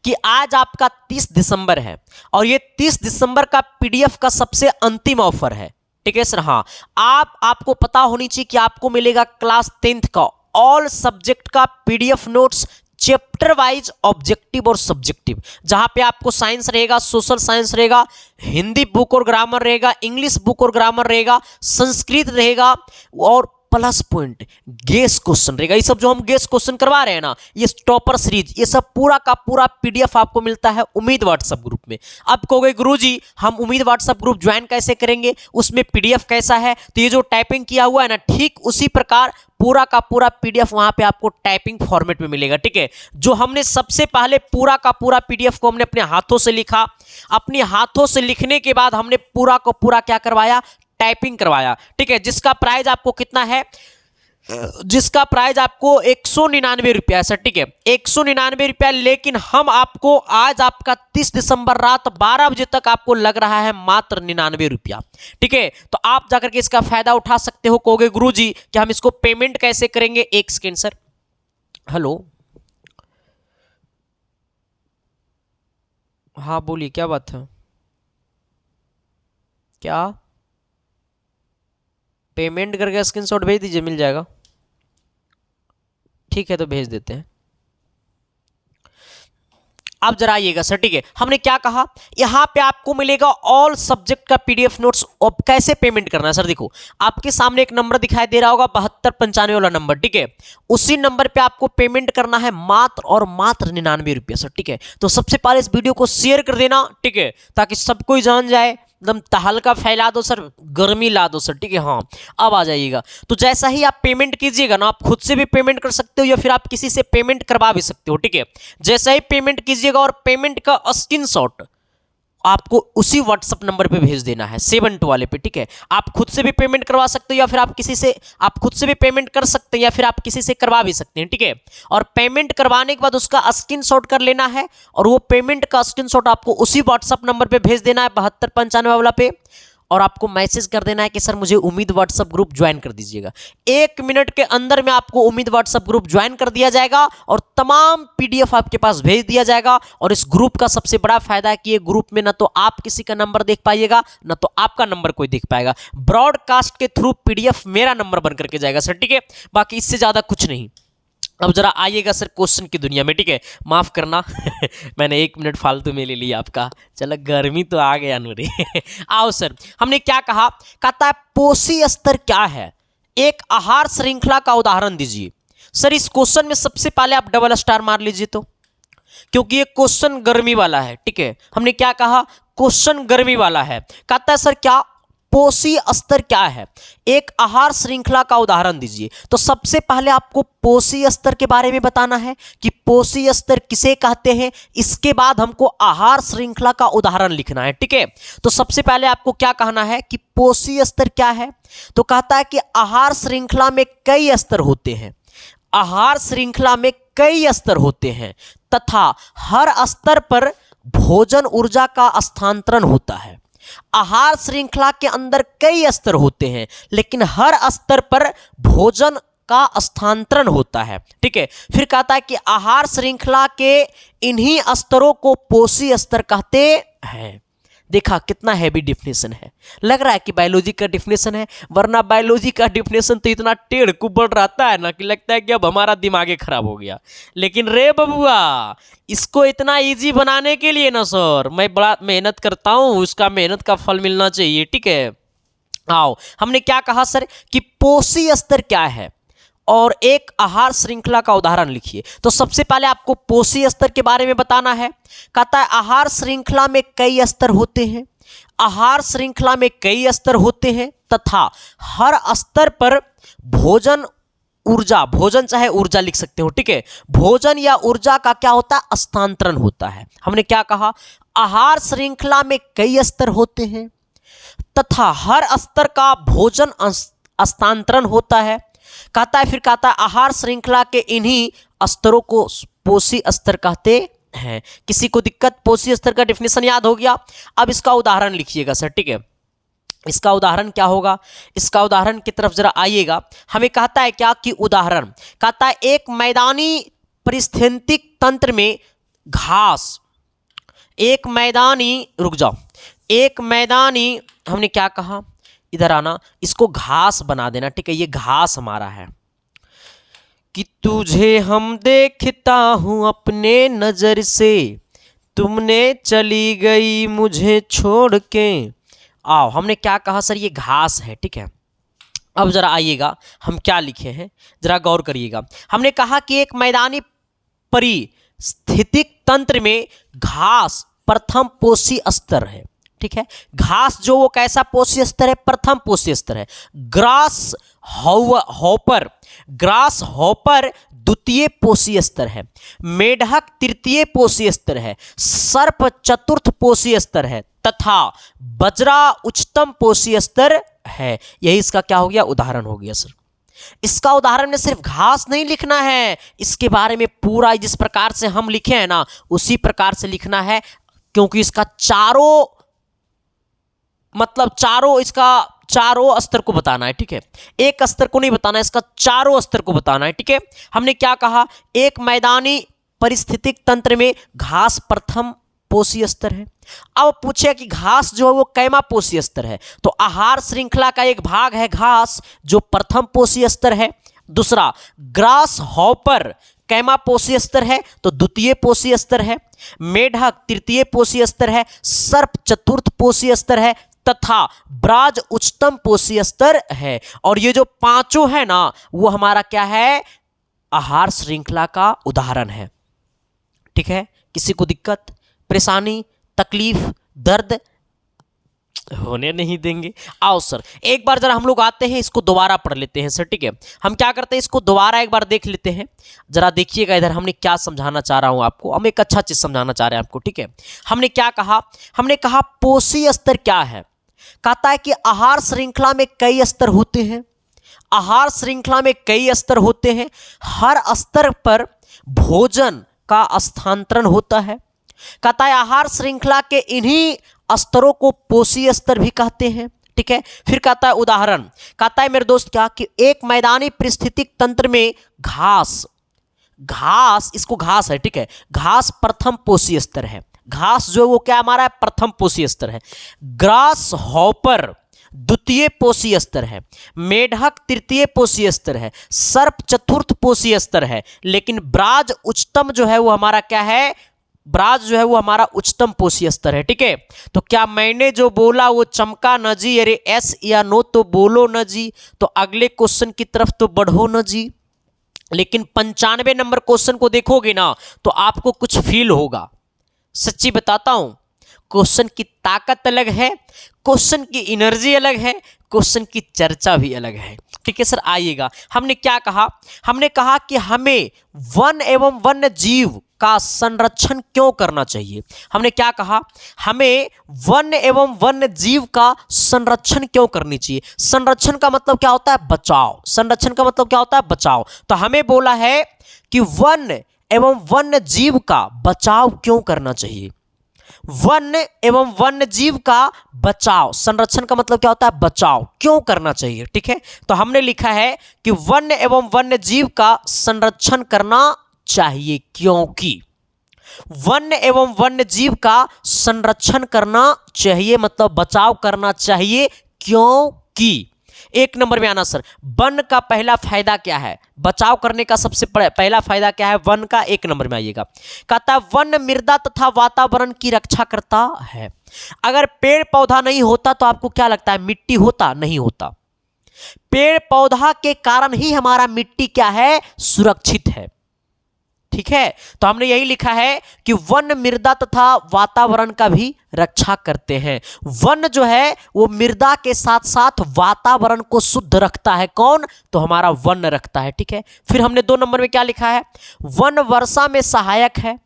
कि आज आपका 30 दिसंबर है और ये 30 दिसंबर का पीडीएफ का सबसे अंतिम ऑफर है, ठीक है सर। हाँ, आपको पता होनी चाहिए कि आपको मिलेगा क्लास 10th का ऑल सब्जेक्ट का PDF notes, chapter wise objective और सब्जेक्टिव, जहां पे आपको साइंस रहेगा, सोशल साइंस रहेगा, हिंदी बुक और ग्रामर रहेगा, इंग्लिश बुक और ग्रामर रहेगा, संस्कृत रहेगा, और प्लस पॉइंट गेस क्वेश्चन रहेगा। ये सब जो हम गेस क्वेश्चन करवा रहे हैं ना, ये टॉपर सीरीज, ये सब पूरा का पूरा पीडीएफ आपको मिलता है उम्मीद व्हाट्सएप ग्रुप में। अब कहोगे गुरुजी हम उम्मीद व्हाट्सएप ग्रुप ज्वाइन कैसे करेंगे, उसमें पीडीएफ कैसा है? तो ये जो टाइपिंग किया हुआ है ना, ठीक उसी प्रकार पूरा का पूरा पीडीएफ वहां पे आपको टाइपिंग फॉर्मेट में मिलेगा, ठीक है। जो हमने सबसे पहले पूरा का पूरा पीडीएफ को हमने अपने हाथों से लिखा, अपने हाथों से लिखने के बाद हमने पूरा का पूरा क्या करवाया, टाइपिंग करवाया, ठीक है। जिसका प्राइस आपको कितना है, जिसका प्राइस आपको 199 रुपया है सर, ठीक है, 199 रुपया। लेकिन हम आपको आज आपका 30 दिसंबर रात 12 बजे तक आपको लग रहा है मात्र 99 रुपया, ठीक है। तो आप जाकर के इसका फायदा उठा सकते हो। कहोगे गुरुजी कि हम इसको पेमेंट कैसे करेंगे? एक सेकेंड सर, हेलो, हाँ बोलिए, क्या बात है? क्या पेमेंट करके स्क्रीनशॉट भेज दीजिए, मिल जाएगा। ठीक है, तो भेज देते हैं। आप जरा आइएगा सर, ठीक है। हमने क्या कहा, यहां पे आपको मिलेगा ऑल सब्जेक्ट का पीडीएफ नोट्स। अब कैसे पेमेंट करना है सर? देखो, आपके सामने एक नंबर दिखाई दे रहा होगा 7295 वाला नंबर, ठीक है। उसी नंबर पे आपको पेमेंट करना है मात्र और मात्र 99 रुपया सर, ठीक है। तो सबसे पहले इस वीडियो को शेयर कर देना, ठीक है, ताकि सब कोई जान जाए। एकदम तहलका फैला दो सर, गर्मी ला दो सर, ठीक है। हाँ, अब आ जाइएगा। तो जैसा ही आप पेमेंट कीजिएगा ना, आप खुद से भी पेमेंट कर सकते हो या फिर आप किसी से पेमेंट करवा भी सकते हो, ठीक है। जैसा ही पेमेंट कीजिएगा और पेमेंट का स्क्रीनशॉट आपको उसी व्हाट्सएप नंबर पे भेज देना है, 72 वाले पे, ठीक है। आप खुद से भी पेमेंट करवा सकते हो या फिर आप किसी से, आप खुद से भी पेमेंट कर सकते हैं या फिर आप किसी से करवा भी सकते हैं, ठीक है। और पेमेंट करवाने के बाद उसका स्क्रीनशॉट कर लेना है और वो पेमेंट का स्क्रीनशॉट आपको उसी व्हाट्सएप नंबर पे भेज देना है 7295 वाला पे, और आपको मैसेज कर देना है कि सर मुझे उम्मीद व्हाट्सएप ग्रुप ज्वाइन कर दीजिएगा। 1 मिनट के अंदर में आपको उम्मीद व्हाट्सएप ग्रुप ज्वाइन कर दिया जाएगा और तमाम पीडीएफ आपके पास भेज दिया जाएगा। और इस ग्रुप का सबसे बड़ा फायदा है कि ये ग्रुप में ना तो आप किसी का नंबर देख पाइएगा, ना तो आपका नंबर कोई देख पाएगा। ब्रॉडकास्ट के थ्रू पीडीएफ मेरा नंबर बन करके जाएगा सर, ठीक है। बाकी इससे ज्यादा कुछ नहीं। अब जरा आइएगा सर क्वेश्चन की दुनिया में, ठीक है। माफ करना मैंने 1 मिनट फालतू में ले लिया आपका। चलो, गर्मी तो आ गया नूरे आओ सर, हमने क्या कहा, कहता है पोषी स्तर क्या है, एक आहार श्रृंखला का उदाहरण दीजिए। सर इस क्वेश्चन में सबसे पहले आप डबल स्टार मार लीजिए, तो क्योंकि ये क्वेश्चन गर्मी वाला है, ठीक है। हमने क्या कहा, क्वेश्चन गर्मी वाला है। कहता है सर क्या पोषी स्तर क्या है, एक आहार श्रृंखला का उदाहरण दीजिए। तो सबसे पहले आपको पोषी स्तर के बारे में बताना है कि पोषी स्तर किसे कहते हैं, इसके बाद हमको आहार श्रृंखला का उदाहरण लिखना है, ठीक है। तो सबसे पहले आपको क्या कहना है कि पोषी स्तर क्या है। तो कहता है कि आहार श्रृंखला में कई स्तर होते हैं, आहार श्रृंखला में कई स्तर होते हैं तथा हर स्तर पर भोजन ऊर्जा का स्थानांतरण होता है। आहार श्रृंखला के अंदर कई स्तर होते हैं लेकिन हर स्तर पर भोजन का स्थानांतरण होता है, ठीक है। फिर कहता है कि आहार श्रृंखला के इन्हीं स्तरों को पोषी स्तर कहते हैं। देखा कितना हैवी डिफिनेशन है, लग रहा है कि बायोलॉजी का डिफिनेशन है, वरना बायोलॉजी का डिफिनेशन तो इतना टेढ़ कुबड़ रहता है ना कि लगता है कि अब हमारा दिमाग खराब हो गया। लेकिन रे बबुआ, इसको इतना इजी बनाने के लिए ना सर मैं बड़ा मेहनत करता हूँ, उसका मेहनत का फल मिलना चाहिए, ठीक है। आओ, हमने क्या कहा सर कि पोषी स्तर क्या है और एक आहार श्रृंखला का उदाहरण लिखिए। तो सबसे पहले आपको पोषी स्तर के बारे में बताना है। कहता है आहार श्रृंखला में कई स्तर होते हैं, आहार श्रृंखला में कई स्तर होते हैं तथा हर स्तर पर भोजन ऊर्जा, भोजन चाहे ऊर्जा लिख सकते हो, ठीक है। भोजन या ऊर्जा का क्या होता है, हस्तांतरण होता है। हमने क्या कहा, आहार श्रृंखला में कई स्तर होते हैं तथा हर स्तर का भोजन हस्तांतरण होता है। कहता है, फिर कहता है आहार श्रृंखला के इन्हीं स्तरों को पोषी स्तर कहते हैं। किसी को दिक्कत, पोषी स्तर का डेफिनेशन याद हो गया। अब इसका उदाहरण लिखिएगा सर, ठीक है। इसका उदाहरण क्या होगा, इसका उदाहरण की तरफ जरा आइएगा। हमें कहता है क्या कि उदाहरण कहता है एक मैदानी पारिस्थितिक तंत्र में घास, एक मैदानी, रुक जाओ, एक मैदानी, हमने क्या कहा, इधर आना, इसको घास बना देना, ठीक है। ये घास हमारा है कि तुझे हम देखता हूं अपने नजर से, तुमने चली गई मुझे छोड़ के। आओ, हमने क्या कहा सर, ये घास है, ठीक है। अब जरा आइएगा, हम क्या लिखे हैं जरा गौर करिएगा। हमने कहा कि एक मैदानी पारिस्थितिक तंत्र में घास प्रथम पोषी स्तर है, ठीक है। घास जो वो कैसा पोषी स्तर है, प्रथम पोषी स्तर है। ग्रास हॉपर, ग्रास हॉपर द्वितीय पोषी स्तर है। मेढक तृतीय पोषी स्तर है। सर्प चतुर्थ पोषी स्तर है तथा बजरा उच्चतम पोषी स्तर है। यही इसका क्या हो गया, उदाहरण हो गया सर। इसका उदाहरण में सिर्फ घास नहीं लिखना है, इसके बारे में पूरा जिस प्रकार से हम लिखे हैं ना उसी प्रकार से लिखना है, क्योंकि इसका चारों मतलब चारों स्तर को बताना है, ठीक है। एक स्तर को नहीं बताना है, इसका चारों स्तर को बताना है, ठीक है। हमने क्या कहा, एक मैदानी पारिस्थितिक तंत्र में घास प्रथम पोषी स्तर है। अब पूछे कि घास जो है वो कैमा पोषी स्तर है, तो आहार श्रृंखला का एक भाग है घास जो प्रथम पोषी स्तर है। दूसरा, ग्रास हॉपर कैमा पोषी स्तर है तो द्वितीय पोषी स्तर है। मेढक तृतीय पोषी स्तर है। सर्प चतुर्थ पोषी स्तर है तथा ब्राज उच्चतम पोषी स्तर है। और ये जो पांचों है ना वो हमारा क्या है, आहार श्रृंखला का उदाहरण है, ठीक है। किसी को दिक्कत, परेशानी, तकलीफ, दर्द होने नहीं देंगे। आओ सर, एक बार जरा हम लोग आते हैं, इसको दोबारा पढ़ लेते हैं सर, ठीक है। हम क्या करते हैं, इसको दोबारा एक बार देख लेते हैं। जरा देखिएगा इधर हमने क्या समझाना चाह रहा हूं आपको, हम एक अच्छा चीज समझाना चाह रहे हैं आपको, ठीक है। हमने क्या कहा, हमने कहा पोषी स्तर क्या है। कहता है कि आहार श्रृंखला में कई स्तर होते हैं। आहार श्रृंखला में कई स्तर होते हैं, हर स्तर पर भोजन का स्थानांतरण होता है। कहता है आहार श्रृंखला के इन्हीं स्तरों को पोषी स्तर भी कहते हैं, ठीक है। फिर कहता है उदाहरण, कहता है मेरे दोस्त क्या कि एक मैदानी पारिस्थितिक तंत्र में घास, घास इसको घास है, ठीक है। घास प्रथम पोषी स्तर है। घास जो है वो क्या हमारा प्रथम पोषी स्तर है। ग्रास हॉपर द्वितीय पोषी स्तर है। मेढक तृतीय पोषी स्तर है। सर्प चतुर्थ पोषी स्तर है। लेकिन ब्राज उच्चतम जो है वो हमारा क्या है, ब्राज जो है वो हमारा उच्चतम पोषी स्तर है, ठीक है। तो क्या मैंने जो बोला वो चमका न जी, अरे एस या नो तो बोलो न जी, तो अगले क्वेश्चन की तरफ तो बढ़ो न जी। लेकिन 95 नंबर क्वेश्चन को देखोगे ना तो आपको कुछ फील होगा, सच्ची बताता हूं। क्वेश्चन की ताकत अलग है, क्वेश्चन की एनर्जी अलग है, क्वेश्चन की चर्चा भी अलग है, ठीक है सर। आइएगा, हमने क्या कहा, हमने कहा कि हमें वन एवं वन्य जीव का संरक्षण क्यों करना चाहिए। हमने क्या कहा, हमें वन एवं वन्य जीव का संरक्षण क्यों करनी चाहिए। संरक्षण का मतलब क्या होता है, बचाव। संरक्षण का मतलब क्या होता है, बचाव। तो हमें बोला है कि वन एवं वन्य जीव का बचाव क्यों करना चाहिए। वन एवं वन्य जीव का बचाव, संरक्षण का मतलब क्या होता है, बचाव क्यों करना चाहिए, ठीक है। तो हमने लिखा है कि वन एवं वन्य जीव का संरक्षण करना चाहिए क्योंकि, वन्य एवं वन्य जीव का संरक्षण करना चाहिए मतलब बचाव करना चाहिए क्योंकि। एक नंबर में आना सर, वन का पहला फायदा क्या है, बचाव करने का सबसे पहला फायदा क्या है वन का, एक नंबर में आइएगा। कहता है वन मृदा तथा वातावरण की रक्षा करता है। अगर पेड़ पौधा नहीं होता तो आपको क्या लगता है, मिट्टी होता, नहीं होता। पेड़ पौधा के कारण ही हमारा मिट्टी क्या है, सुरक्षित है, ठीक है, तो हमने यही लिखा है कि वन मृदा तथा वातावरण का भी रक्षा करते हैं। वन जो है वो मृदा के साथ साथ वातावरण को शुद्ध रखता है। कौन? तो हमारा वन रखता है। ठीक है, फिर हमने 2 नंबर में क्या लिखा है? वन वर्षा में सहायक है।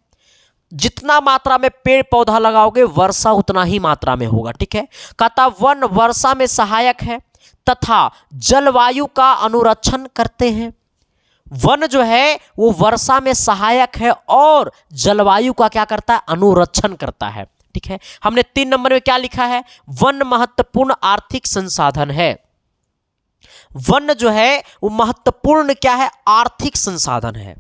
जितना मात्रा में पेड़ पौधा लगाओगे वर्षा उतना ही मात्रा में होगा। ठीक है, कहता वन वर्षा में सहायक है तथा जलवायु का अनुरक्षण करते हैं। वन जो है वो वर्षा में सहायक है और जलवायु का क्या करता है? अनुरक्षण करता है। ठीक है, हमने 3 नंबर में क्या लिखा है? वन महत्वपूर्ण आर्थिक संसाधन है। वन जो है वो महत्वपूर्ण क्या है? आर्थिक संसाधन है।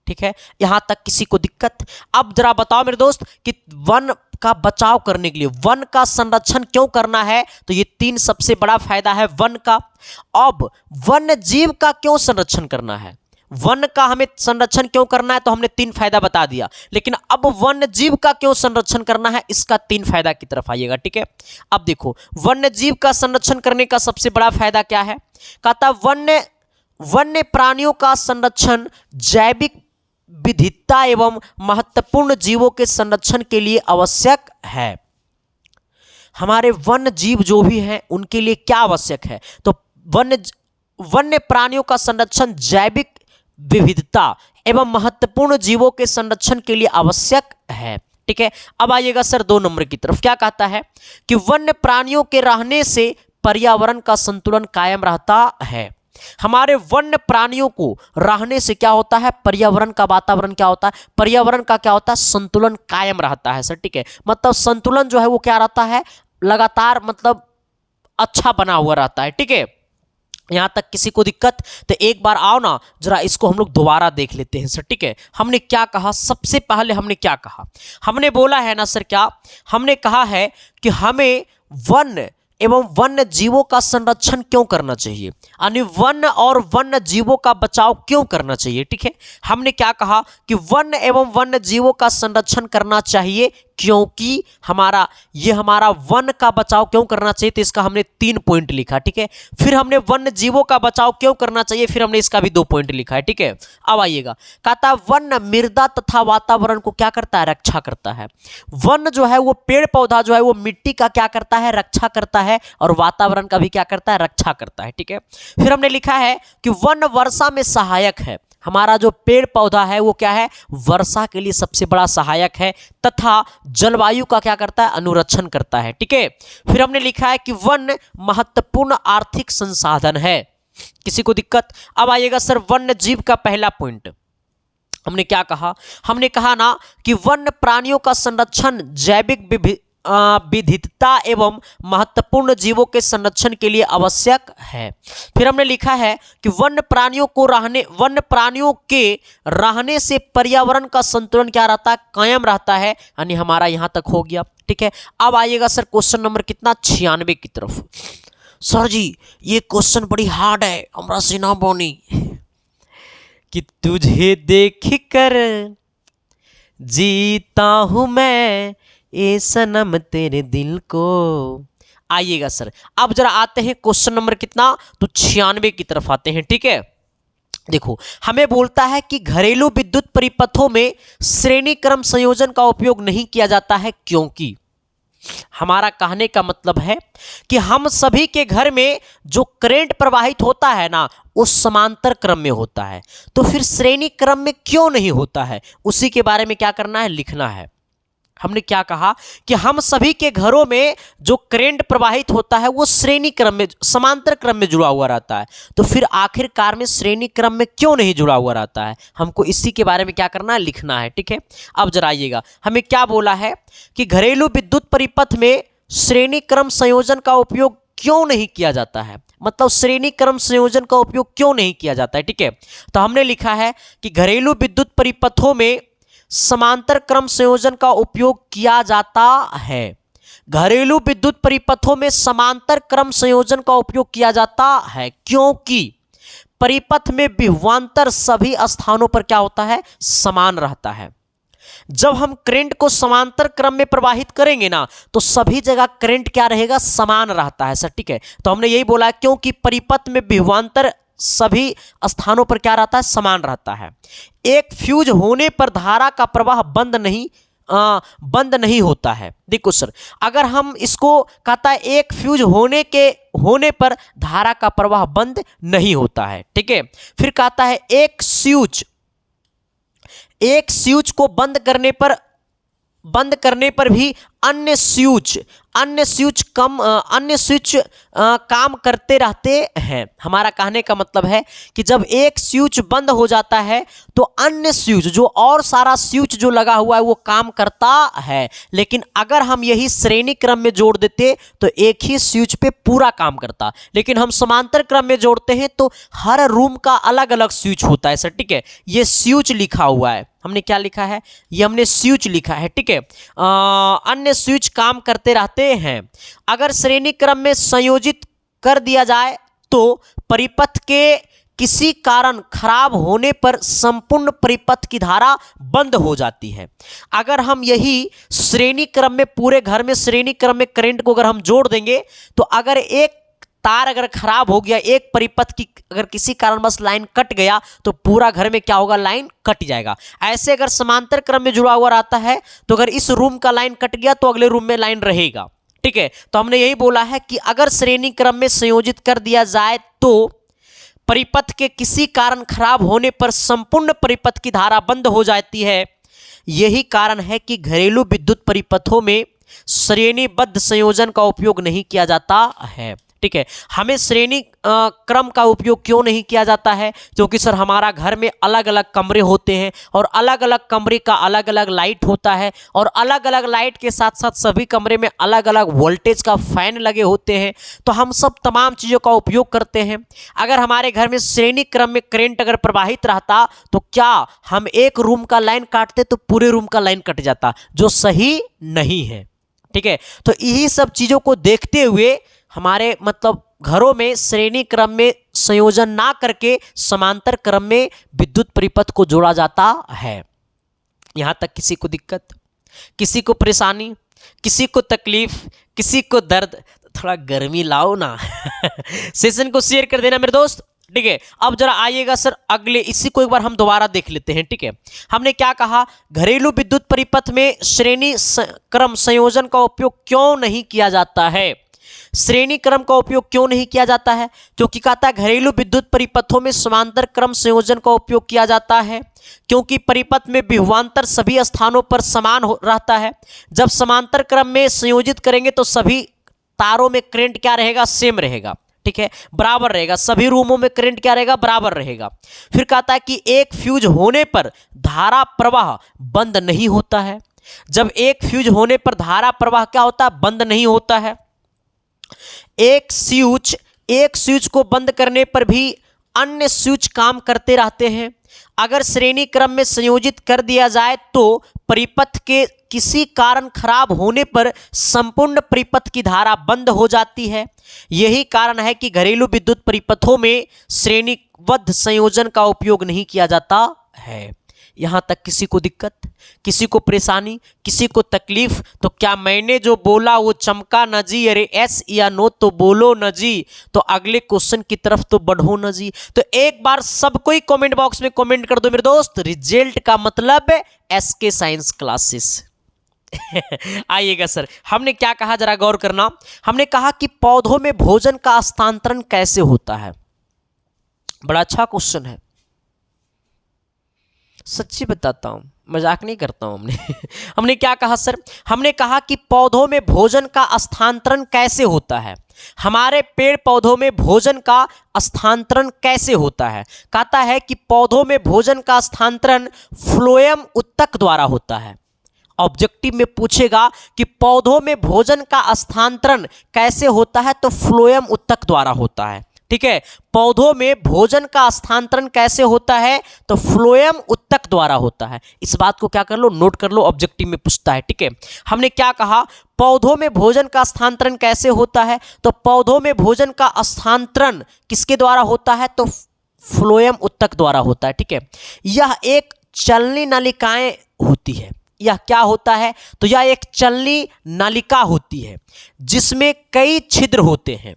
ठीक है, यहां तक किसी को दिक्कत? अब जरा बताओ मेरे दोस्त कि वन का बचाव करने के लिए, वन का संरक्षण क्यों करना है? तो ये 3 सबसे बड़ा फायदा है वन का। अब वन्य जीव का क्यों संरक्षण करना है? वन का हमें संरक्षण क्यों करना है? तो हमने 3 फायदा बता दिया, लेकिन अब वन्य जीव का क्यों संरक्षण करना है, इसका 3 फायदा की तरफ आइएगा। ठीक है, अब देखो वन्य जीव का संरक्षण करने का सबसे बड़ा फायदा क्या है? कहता वन्य प्राणियों का संरक्षण जैविक विविधता एवं महत्वपूर्ण जीवों के संरक्षण के लिए आवश्यक है। हमारे वन्य जीव जो भी हैं उनके लिए क्या आवश्यक है? तो वन्य प्राणियों का संरक्षण जैविक विविधता एवं महत्वपूर्ण जीवों के संरक्षण के लिए आवश्यक है। ठीक है, अब आइएगा सर 2 नंबर की तरफ। क्या कहता है कि वन्य प्राणियों के रहने से पर्यावरण का संतुलन कायम रहता है। हमारे वन्य प्राणियों को रहने से क्या होता है? पर्यावरण का वातावरण क्या होता है? पर्यावरण का क्या होता है? संतुलन कायम रहता है सर। ठीक है, मतलब संतुलन जो है वो क्या रहता है? लगातार मतलब अच्छा बना हुआ रहता है। ठीक है, यहां तक किसी को दिक्कत? तो एक बार आओ ना जरा इसको हम लोग दोबारा देख लेते हैं सर। ठीक है, हमने क्या कहा? सबसे पहले हमने क्या कहा? हमने बोला है ना सर, क्या हमने कहा है कि हमें वन एवं वन्य जीवों का संरक्षण क्यों करना चाहिए, यानी वन और वन्य जीवों का बचाव क्यों करना चाहिए। ठीक है, हमने क्या कहा कि वन एवं वन्य जीवों का संरक्षण करना चाहिए क्योंकि हमारा वन का बचाव क्यों करना चाहिए, तो इसका हमने 3 पॉइंट लिखा। ठीक है, फिर हमने वन्य जीवों का बचाव क्यों करना चाहिए, फिर हमने इसका भी 2 पॉइंट लिखा है। ठीक है, अब आइएगा, कहता वन मृदा तथा वातावरण को क्या करता है? रक्षा करता है। वन जो है वो पेड़ पौधा जो है वो मिट्टी का क्या करता है? रक्षा करता है और वातावरण का भी क्या करता है? रक्षा करता है। ठीक है, फिर हमने लिखा है कि वन वर्षा में सहायक है। हमारा जो पेड़ पौधा है वो क्या है? वर्षा के लिए सबसे बड़ा सहायक है तथा जलवायु का क्या करता है? अनुरक्षण करता है। ठीक है, फिर हमने लिखा है कि वन महत्वपूर्ण आर्थिक संसाधन है। किसी को दिक्कत? अब आइएगा सर वन्य जीव का पहला पॉइंट। हमने क्या कहा? हमने कहा ना कि वन्य प्राणियों का संरक्षण जैविक विविधता एवं महत्वपूर्ण जीवों के संरक्षण के लिए आवश्यक है। फिर हमने लिखा है कि वन्य प्राणियों के रहने से पर्यावरण का संतुलन क्या रहता है? कायम रहता है। यानी हमारा यहां तक हो गया। ठीक है, अब आइएगा सर क्वेश्चन नंबर कितना? 96 की तरफ। सर जी ये क्वेश्चन बड़ी हार्ड है, हमरा से ना बोनी। कि तुझे देख कर जीता हूं मैं ए सनम तेरे दिल को। आइएगा सर, अब जरा आते हैं क्वेश्चन नंबर कितना? तो 96 की तरफ आते हैं। ठीक है, देखो हमें बोलता है कि घरेलू विद्युत परिपथों में श्रेणी क्रम संयोजन का उपयोग नहीं किया जाता है क्योंकि हमारा कहने का मतलब है कि हम सभी के घर में जो करंट प्रवाहित होता है ना वो समांतर क्रम में होता है, तो फिर श्रेणी क्रम में क्यों नहीं होता है, उसी के बारे में क्या करना है? लिखना है। हमने क्या कहा कि हम सभी के घरों में जो करंट प्रवाहित होता है वो श्रेणी क्रम में, समांतर क्रम में जुड़ा हुआ रहता है, तो फिर आखिरकार में श्रेणी क्रम में क्यों नहीं जुड़ा हुआ रहता है, हमको इसी के बारे में क्या करना है? लिखना है। ठीक है, अब जरा आइएगा, हमें क्या बोला है कि घरेलू विद्युत परिपथ में श्रेणी क्रम संयोजन का उपयोग क्यों नहीं किया जाता है, मतलब श्रेणी क्रम संयोजन का उपयोग क्यों नहीं किया जाता है। ठीक है, तो हमने लिखा है कि घरेलू विद्युत परिपथों में समांतर क्रम संयोजन का उपयोग किया जाता है। घरेलू विद्युत परिपथों में समांतर क्रम संयोजन का उपयोग किया जाता है क्योंकि परिपथ में विभवांतर सभी स्थानों पर क्या होता है? समान रहता है। जब हम करंट को समांतर क्रम में प्रवाहित करेंगे ना तो सभी जगह करंट क्या रहेगा? समान रहता है सर। ठीक है, तो हमने यही बोला क्योंकि परिपथ में विभवांतर सभी स्थानों पर क्या रहता है, समान रहता है। एक फ्यूज होने पर धारा का प्रवाह बंद नहीं होता है। देखो सर, अगर हम इसको कहता है एक फ्यूज होने पर धारा का प्रवाह बंद नहीं होता है, ठीक है। फिर कहता है एक स्विच को बंद करने पर भी अन्य स्विच काम करते रहते हैं। हमारा कहने का मतलब है कि जब एक स्विच बंद हो जाता है तो अन्य स्विच जो और सारा स्विच जो लगा हुआ है वो काम करता है, लेकिन अगर हम यही श्रेणी क्रम में जोड़ देते तो एक ही स्विच पे पूरा काम करता, लेकिन हम समांतर क्रम में जोड़ते हैं तो हर रूम का अलग अलग स्विच होता है सर, ठीक है। ये स्विच लिखा हुआ है, हमने क्या लिखा है, ये हमने स्विच लिखा है, ठीक है। अन्य स्विच काम करते रहते हैं। अगर श्रेणी क्रम में संयोजित कर दिया जाए तो परिपथ के किसी कारण खराब होने पर संपूर्ण परिपथ की धारा बंद हो जाती है। अगर हम यही श्रेणी क्रम में पूरे घर में श्रेणी क्रम में करंट को अगर हम जोड़ देंगे तो अगर एक तार अगर खराब हो गया, एक परिपथ की अगर किसी कारणवश लाइन कट गया तो पूरा घर में क्या होगा, लाइन कट जाएगा। ऐसे अगर समांतर क्रम में जुड़ा हुआ रहता है तो अगर इस रूम का लाइन कट गया तो अगले रूम में लाइन रहेगा, ठीक है। तो हमने यही बोला है कि अगर श्रेणी क्रम में संयोजित कर दिया जाए तो परिपथ के किसी कारण खराब होने पर संपूर्ण परिपथ की धारा बंद हो जाती है। यही कारण है कि घरेलू विद्युत परिपथों में श्रेणीबद्ध संयोजन का उपयोग नहीं किया जाता है, ठीक है। हमें श्रेणी क्रम का उपयोग क्यों नहीं किया जाता है, क्योंकि सर हमारा घर में अलग अलग कमरे होते हैं और अलग अलग कमरे का अलग अलग लाइट होता है और अलग अलग लाइट के साथ साथ सभी कमरे में अलग अलग वोल्टेज का फैन लगे होते हैं, तो हम सब तमाम चीज़ों का उपयोग करते हैं। अगर हमारे घर में श्रेणी क्रम में करंट अगर प्रवाहित रहता तो क्या हम एक रूम का लाइन काटते तो पूरे रूम का लाइन कट जाता, जो सही नहीं है, ठीक है। तो यही सब चीज़ों को देखते हुए हमारे मतलब घरों में श्रेणी क्रम में संयोजन ना करके समांतर क्रम में विद्युत परिपथ को जोड़ा जाता है। यहां तक किसी को दिक्कत, किसी को परेशानी, किसी को तकलीफ, किसी को दर्द, थोड़ा गर्मी लाओ ना सेशन को शेयर कर देना मेरे दोस्त, ठीक है। अब जरा आइएगा सर अगले, इसी को एक बार हम दोबारा देख लेते हैं, ठीक है। हमने क्या कहा, घरेलू विद्युत परिपथ में श्रेणी क्रम संयोजन का उपयोग क्यों नहीं किया जाता है। श्रेणी क्रम का उपयोग क्यों नहीं किया जाता है, क्योंकि कहता है घरेलू विद्युत परिपथों में समांतर क्रम संयोजन का उपयोग किया जाता है, क्योंकि परिपथ में विभवांतर सभी स्थानों पर समान रहता है। जब समांतर क्रम में संयोजित करेंगे तो सभी तारों में करंट क्या रहेगा, सेम रहेगा, ठीक है, बराबर रहेगा। सभी रूमों में करंट क्या रहेगा, बराबर रहेगा। फिर कहता है कि एक फ्यूज होने पर धारा प्रवाह बंद नहीं होता है। जब एक फ्यूज होने पर धारा प्रवाह क्या होता है, बंद नहीं होता है। एक स्विच को बंद करने पर भी अन्य स्विच काम करते रहते हैं। अगर श्रेणी क्रम में संयोजित कर दिया जाए तो परिपथ के किसी कारण खराब होने पर संपूर्ण परिपथ की धारा बंद हो जाती है। यही कारण है कि घरेलू विद्युत परिपथों में श्रेणीबद्ध संयोजन का उपयोग नहीं किया जाता है। यहां तक किसी को दिक्कत, किसी को परेशानी, किसी को तकलीफ, तो क्या मैंने जो बोला वो चमका न जी, अरे एस या नो तो बोलो न जी, तो अगले क्वेश्चन की तरफ तो बढ़ो न जी। तो एक बार सबको ही कमेंट बॉक्स में कमेंट कर दो मेरे दोस्त, रिजल्ट का मतलब SK साइंस क्लासेस आइएगा सर, हमने क्या कहा जरा गौर करना। हमने कहा कि पौधों में भोजन का हस्तांतरण कैसे होता है। बड़ा अच्छा क्वेश्चन है, सच्ची बताता हूं, मजाक नहीं करता हूं। हमने क्या कहा सर, हमने कहा कि पौधों में भोजन का स्थानांतरण कैसे होता है। हमारे पेड़ पौधों में भोजन का स्थानांतरण कैसे होता है। कहता है कि पौधों में भोजन का स्थानांतरण फ्लोएम उत्तक द्वारा होता है। ऑब्जेक्टिव में पूछेगा कि पौधों में भोजन का स्थानांतरण कैसे होता है, तो फ्लोएम उत्तक द्वारा होता है, ठीक है। पौधों में भोजन का स्थानांतरण कैसे होता है, तो फ्लोएम उत्तक द्वारा होता है। इस बात को क्या कर लो, नोट कर लो, ऑब्जेक्टिव में पूछता है, ठीक है। हमने क्या कहा, पौधों में भोजन का स्थानांतरण कैसे होता है, तो पौधों में भोजन का स्थानांतरण किसके द्वारा होता है, तो फ्लोएम उत्तक द्वारा होता है, ठीक है। यह एक चलनी नलिकाएं होती है। यह क्या होता है, तो यह एक चलनी नलिका होती है जिसमें कई छिद्र होते हैं।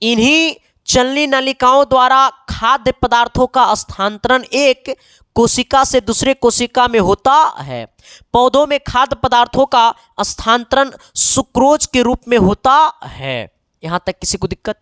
इन्हीं चलनी नलिकाओं द्वारा खाद्य पदार्थों का स्थानांतरण एक कोशिका से दूसरे कोशिका में होता है। पौधों में खाद्य पदार्थों का स्थानांतरण सुक्रोज के रूप में होता है। यहां तक किसी को दिक्कत?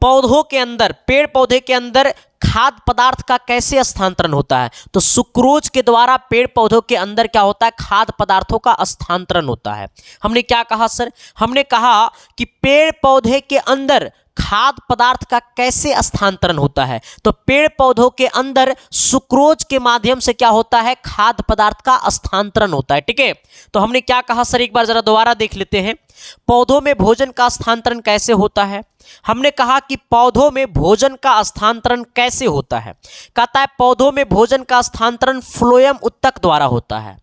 पौधों के अंदर, पेड़ पौधे के अंदर खाद्य पदार्थ का कैसे स्थानांतरण होता है? तो सुक्रोज के द्वारा पेड़ पौधों के अंदर क्या होता है? खाद्य पदार्थों का स्थानांतरण होता है। हमने क्या कहा सर? हमने कहा कि पेड़ पौधे के अंदर खाद्य पदार्थ का कैसे स्थानांतरण होता है? तो पेड़ पौधों के अंदर सुक्रोज के माध्यम से क्या होता है? खाद्य पदार्थ का स्थानांतरण होता है। ठीक है, तो हमने क्या कहा सर? एक बार जरा दोबारा देख लेते हैं। पौधों में भोजन का स्थानांतरण कैसे होता है? हमने कहा कि पौधों में भोजन का स्थानांतरण कैसे होता है? कहता है पौधों में भोजन का स्थानांतरण फ्लोएम उत्तक द्वारा होता है।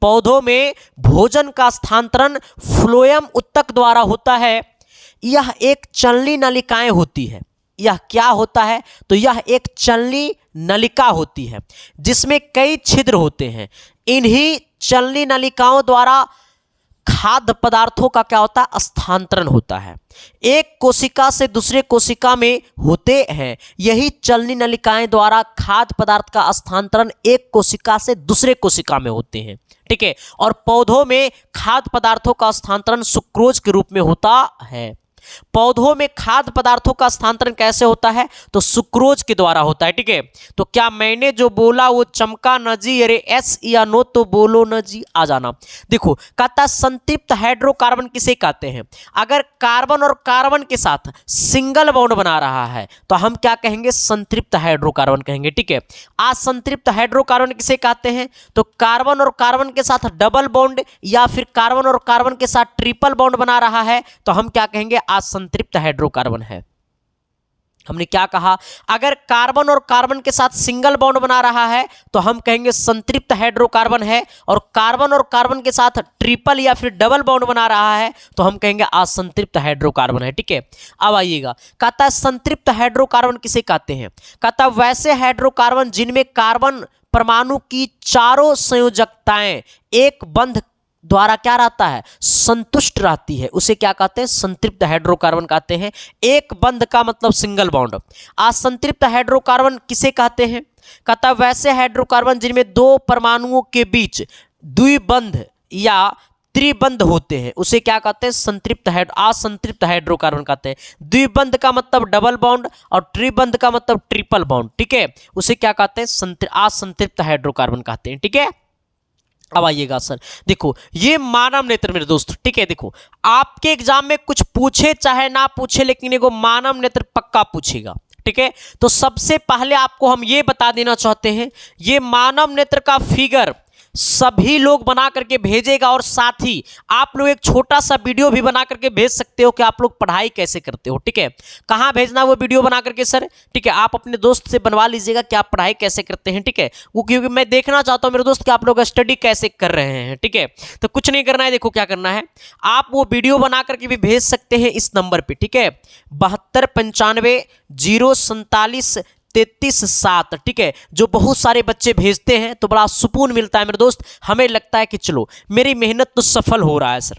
पौधों में भोजन का स्थानांतरण फ्लोएम उत्तक द्वारा होता है। यह एक चलनी नलिकाएं होती है। यह क्या होता है? तो यह एक चलनी नलिका होती है जिसमें कई छिद्र होते हैं। इन्हीं चलनी नलिकाओं द्वारा खाद्य पदार्थों का क्या होता है? स्थानांतरण होता है। एक कोशिका से दूसरे कोशिका में होते हैं। यही चलनी नलिकाएं द्वारा खाद्य पदार्थ का स्थानांतरण एक कोशिका से दूसरे कोशिका में होते हैं। ठीक है, और पौधों में खाद्य पदार्थों का स्थानांतरण सुक्रोज के रूप में होता है। पौधों में खाद्य पदार्थों का स्थानांतरण कैसे होता है? तो सुक्रोज के द्वारा होता है। ठीक है, तो क्या मैंने जो बोला वो चमका न जी? अरे एस या नो तो बोलो न जी, आ जाना। देखो, कहता है संतृप्त हाइड्रोकार्बन किसे कहते हैं? अगर कार्बन और कार्बन के साथ सिंगल बॉन्ड बना रहा है तो हम क्या कहेंगे? संतृप्त हाइड्रोकार्बन कहेंगे। ठीक है, असंतृप्त हाइड्रोकार्बन किसे कहते हैं? तो कार्बन और कार्बन के साथ डबल बॉन्ड या फिर कार्बन और कार्बन के साथ ट्रिपल बॉन्ड बना रहा है तो हम क्या कहेंगे? असंतृप्त हाइड्रोकार्बन है। हमने क्या कहा? अगर कार्बन और कार्बन के साथ सिंगल बॉन्ड बना रहा है तो हम कहेंगे संतृप्त हाइड्रोकार्बन है, और कार्बन और कार्बन के साथ ट्रिपल या फिर डबल बॉन्ड बना रहा है तो हम कहेंगे असंतृप्त हाइड्रोकार्बन है। ठीक है, अब आइएगा, कहता है संतृप्त हाइड्रोकार्बन किसे कहते हैं? कहता है वैसे हाइड्रोकार्बन जिनमें कार्बन परमाणु की चारों संयोजकताएं एक बंध द्वारा क्या रहता है? संतुष्ट रहती है, उसे क्या कहते हैं? संतृप्त हाइड्रोकार्बन कहते हैं। एक बंध का मतलब सिंगल बॉन्ड। असंतृप्त हाइड्रोकार्बन किसे कहते हैं? कहता है वैसे हाइड्रोकार्बन जिनमें दो परमाणुओं के बीच द्विबंध या त्रिबंध होते हैं उसे क्या कहते हैं? असंतृप्त हाइड्रोकार्बन कहते हैं। द्विबंध का मतलब डबल बॉन्ड और त्रिबंध का मतलब ट्रिपल बॉन्ड। ठीक है, उसे क्या कहते हैं? असंतृप्त हाइड्रोकार्बन कहते हैं। ठीक है, अब आइएगा सर, देखो ये मानव नेत्र मेरे दोस्त। ठीक है, देखो आपके एग्जाम में कुछ पूछे चाहे ना पूछे लेकिन एगो मानव नेत्र पक्का पूछेगा। ठीक है, तो सबसे पहले आपको हम ये बता देना चाहते हैं, ये मानव नेत्र का फिगर सभी लोग बना करके भेजेगा, और साथ ही आप लोग एक छोटा सा वीडियो भी बना करके भेज सकते हो कि आप लोग पढ़ाई कैसे करते हो। ठीक है, कहाँ भेजना वो वीडियो बना करके सर? ठीक है, आप अपने दोस्त से बनवा लीजिएगा कि आप पढ़ाई कैसे करते हैं। ठीक है, वो क्योंकि मैं देखना चाहता हूँ मेरे दोस्त कि आप लोग स्टडी कैसे कर रहे हैं। ठीक है, तो कुछ नहीं करना है, देखो क्या करना है, आप वो वीडियो बना करके भी भेज सकते हैं इस नंबर पर। ठीक है, 7295 047 33 7। ठीक है, जो बहुत सारे बच्चे भेजते हैं तो बड़ा सुकून मिलता है मेरे दोस्त। हमें लगता है कि चलो मेरी मेहनत तो सफल हो रहा है सर।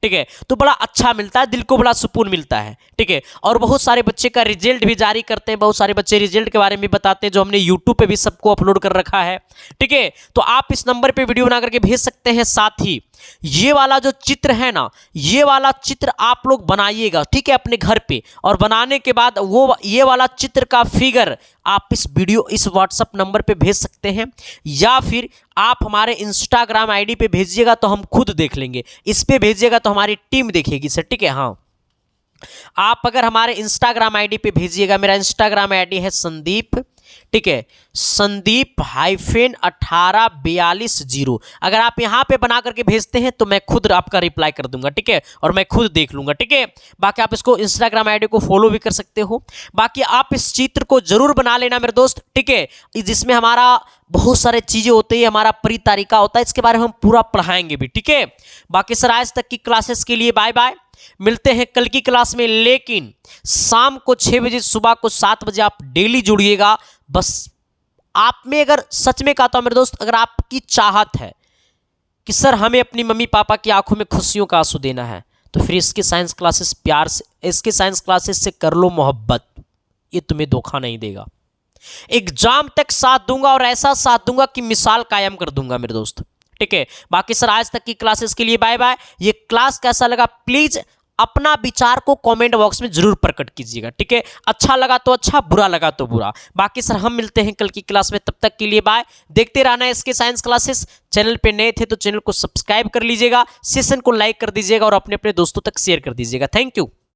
ठीक है, तो बड़ा अच्छा मिलता है, दिल को बड़ा सुकून मिलता है। ठीक है, और बहुत सारे बच्चे का रिजल्ट भी जारी करते हैं, बहुत सारे बच्चे रिजल्ट के बारे में बताते हैं जो हमने यूट्यूब पे भी सबको अपलोड कर रखा है। ठीक है, तो आप इस नंबर पे वीडियो बना करके भेज सकते हैं। साथ ही ये वाला जो चित्र है ना, ये वाला चित्र आप लोग बनाइएगा। ठीक है, अपने घर पे, और बनाने के बाद वो ये वाला चित्र का फिगर आप इस व्हाट्सएप नंबर पे भेज सकते हैं, या फिर आप हमारे इंस्टाग्राम आईडी पे भेजिएगा तो हम खुद देख लेंगे। इस पे भेजिएगा तो हमारी टीम देखेगी सर। ठीक है, हाँ, आप अगर हमारे इंस्टाग्राम आईडी पे भेजिएगा, मेरा इंस्टाग्राम आईडी है संदीप। ठीक है, संदीप-1842 अगर आप यहाँ पे बना करके भेजते हैं तो मैं खुद आपका रिप्लाई कर दूंगा। ठीक है, और मैं खुद देख लूंगा। ठीक है, बाकी आप इसको इंस्टाग्राम आईडी को फॉलो भी कर सकते हो। बाकी आप इस चित्र को जरूर बना लेना मेरे दोस्त। ठीक है, जिसमें हमारा बहुत सारे चीजें होती है, हमारा प्री तरीका होता है, इसके बारे में हम पूरा पढ़ाएंगे भी। ठीक है, बाकी सर आज तक की क्लासेस के लिए बाय बाय, मिलते हैं कल की क्लास में। लेकिन शाम को 6 बजे, सुबह को 7 बजे आप डेली जुड़िएगा। बस आप में अगर सच में कहता हूं मेरे दोस्त, अगर आपकी चाहत है कि सर हमें अपनी मम्मी पापा की आंखों में खुशियों का आंसू देना है तो फिर इसकी साइंस क्लासेस प्यार से, इसकी साइंस क्लासेस से कर लो मोहब्बत, ये तुम्हें धोखा नहीं देगा। एग्जाम तक साथ दूंगा और ऐसा साथ दूंगा कि मिसाल कायम कर दूंगा मेरे दोस्त, ठीक है। बाकी सर आज तक की क्लासेस के लिए बाय बाय। ये क्लास कैसा लगा प्लीज अपना विचार को कमेंट बॉक्स में जरूर प्रकट कीजिएगा, ठीक है। अच्छा लगा तो अच्छा, बुरा लगा तो बुरा। बाकी सर हम मिलते हैं कल की क्लास में, तब तक के लिए बाय। देखते रहना है इसके साइंस क्लासेस। चैनल पे नए थे तो चैनल को सब्सक्राइब कर लीजिएगा, सेशन को लाइक कर दीजिएगा और अपने अपने दोस्तों तक शेयर कर दीजिएगा। Thank you.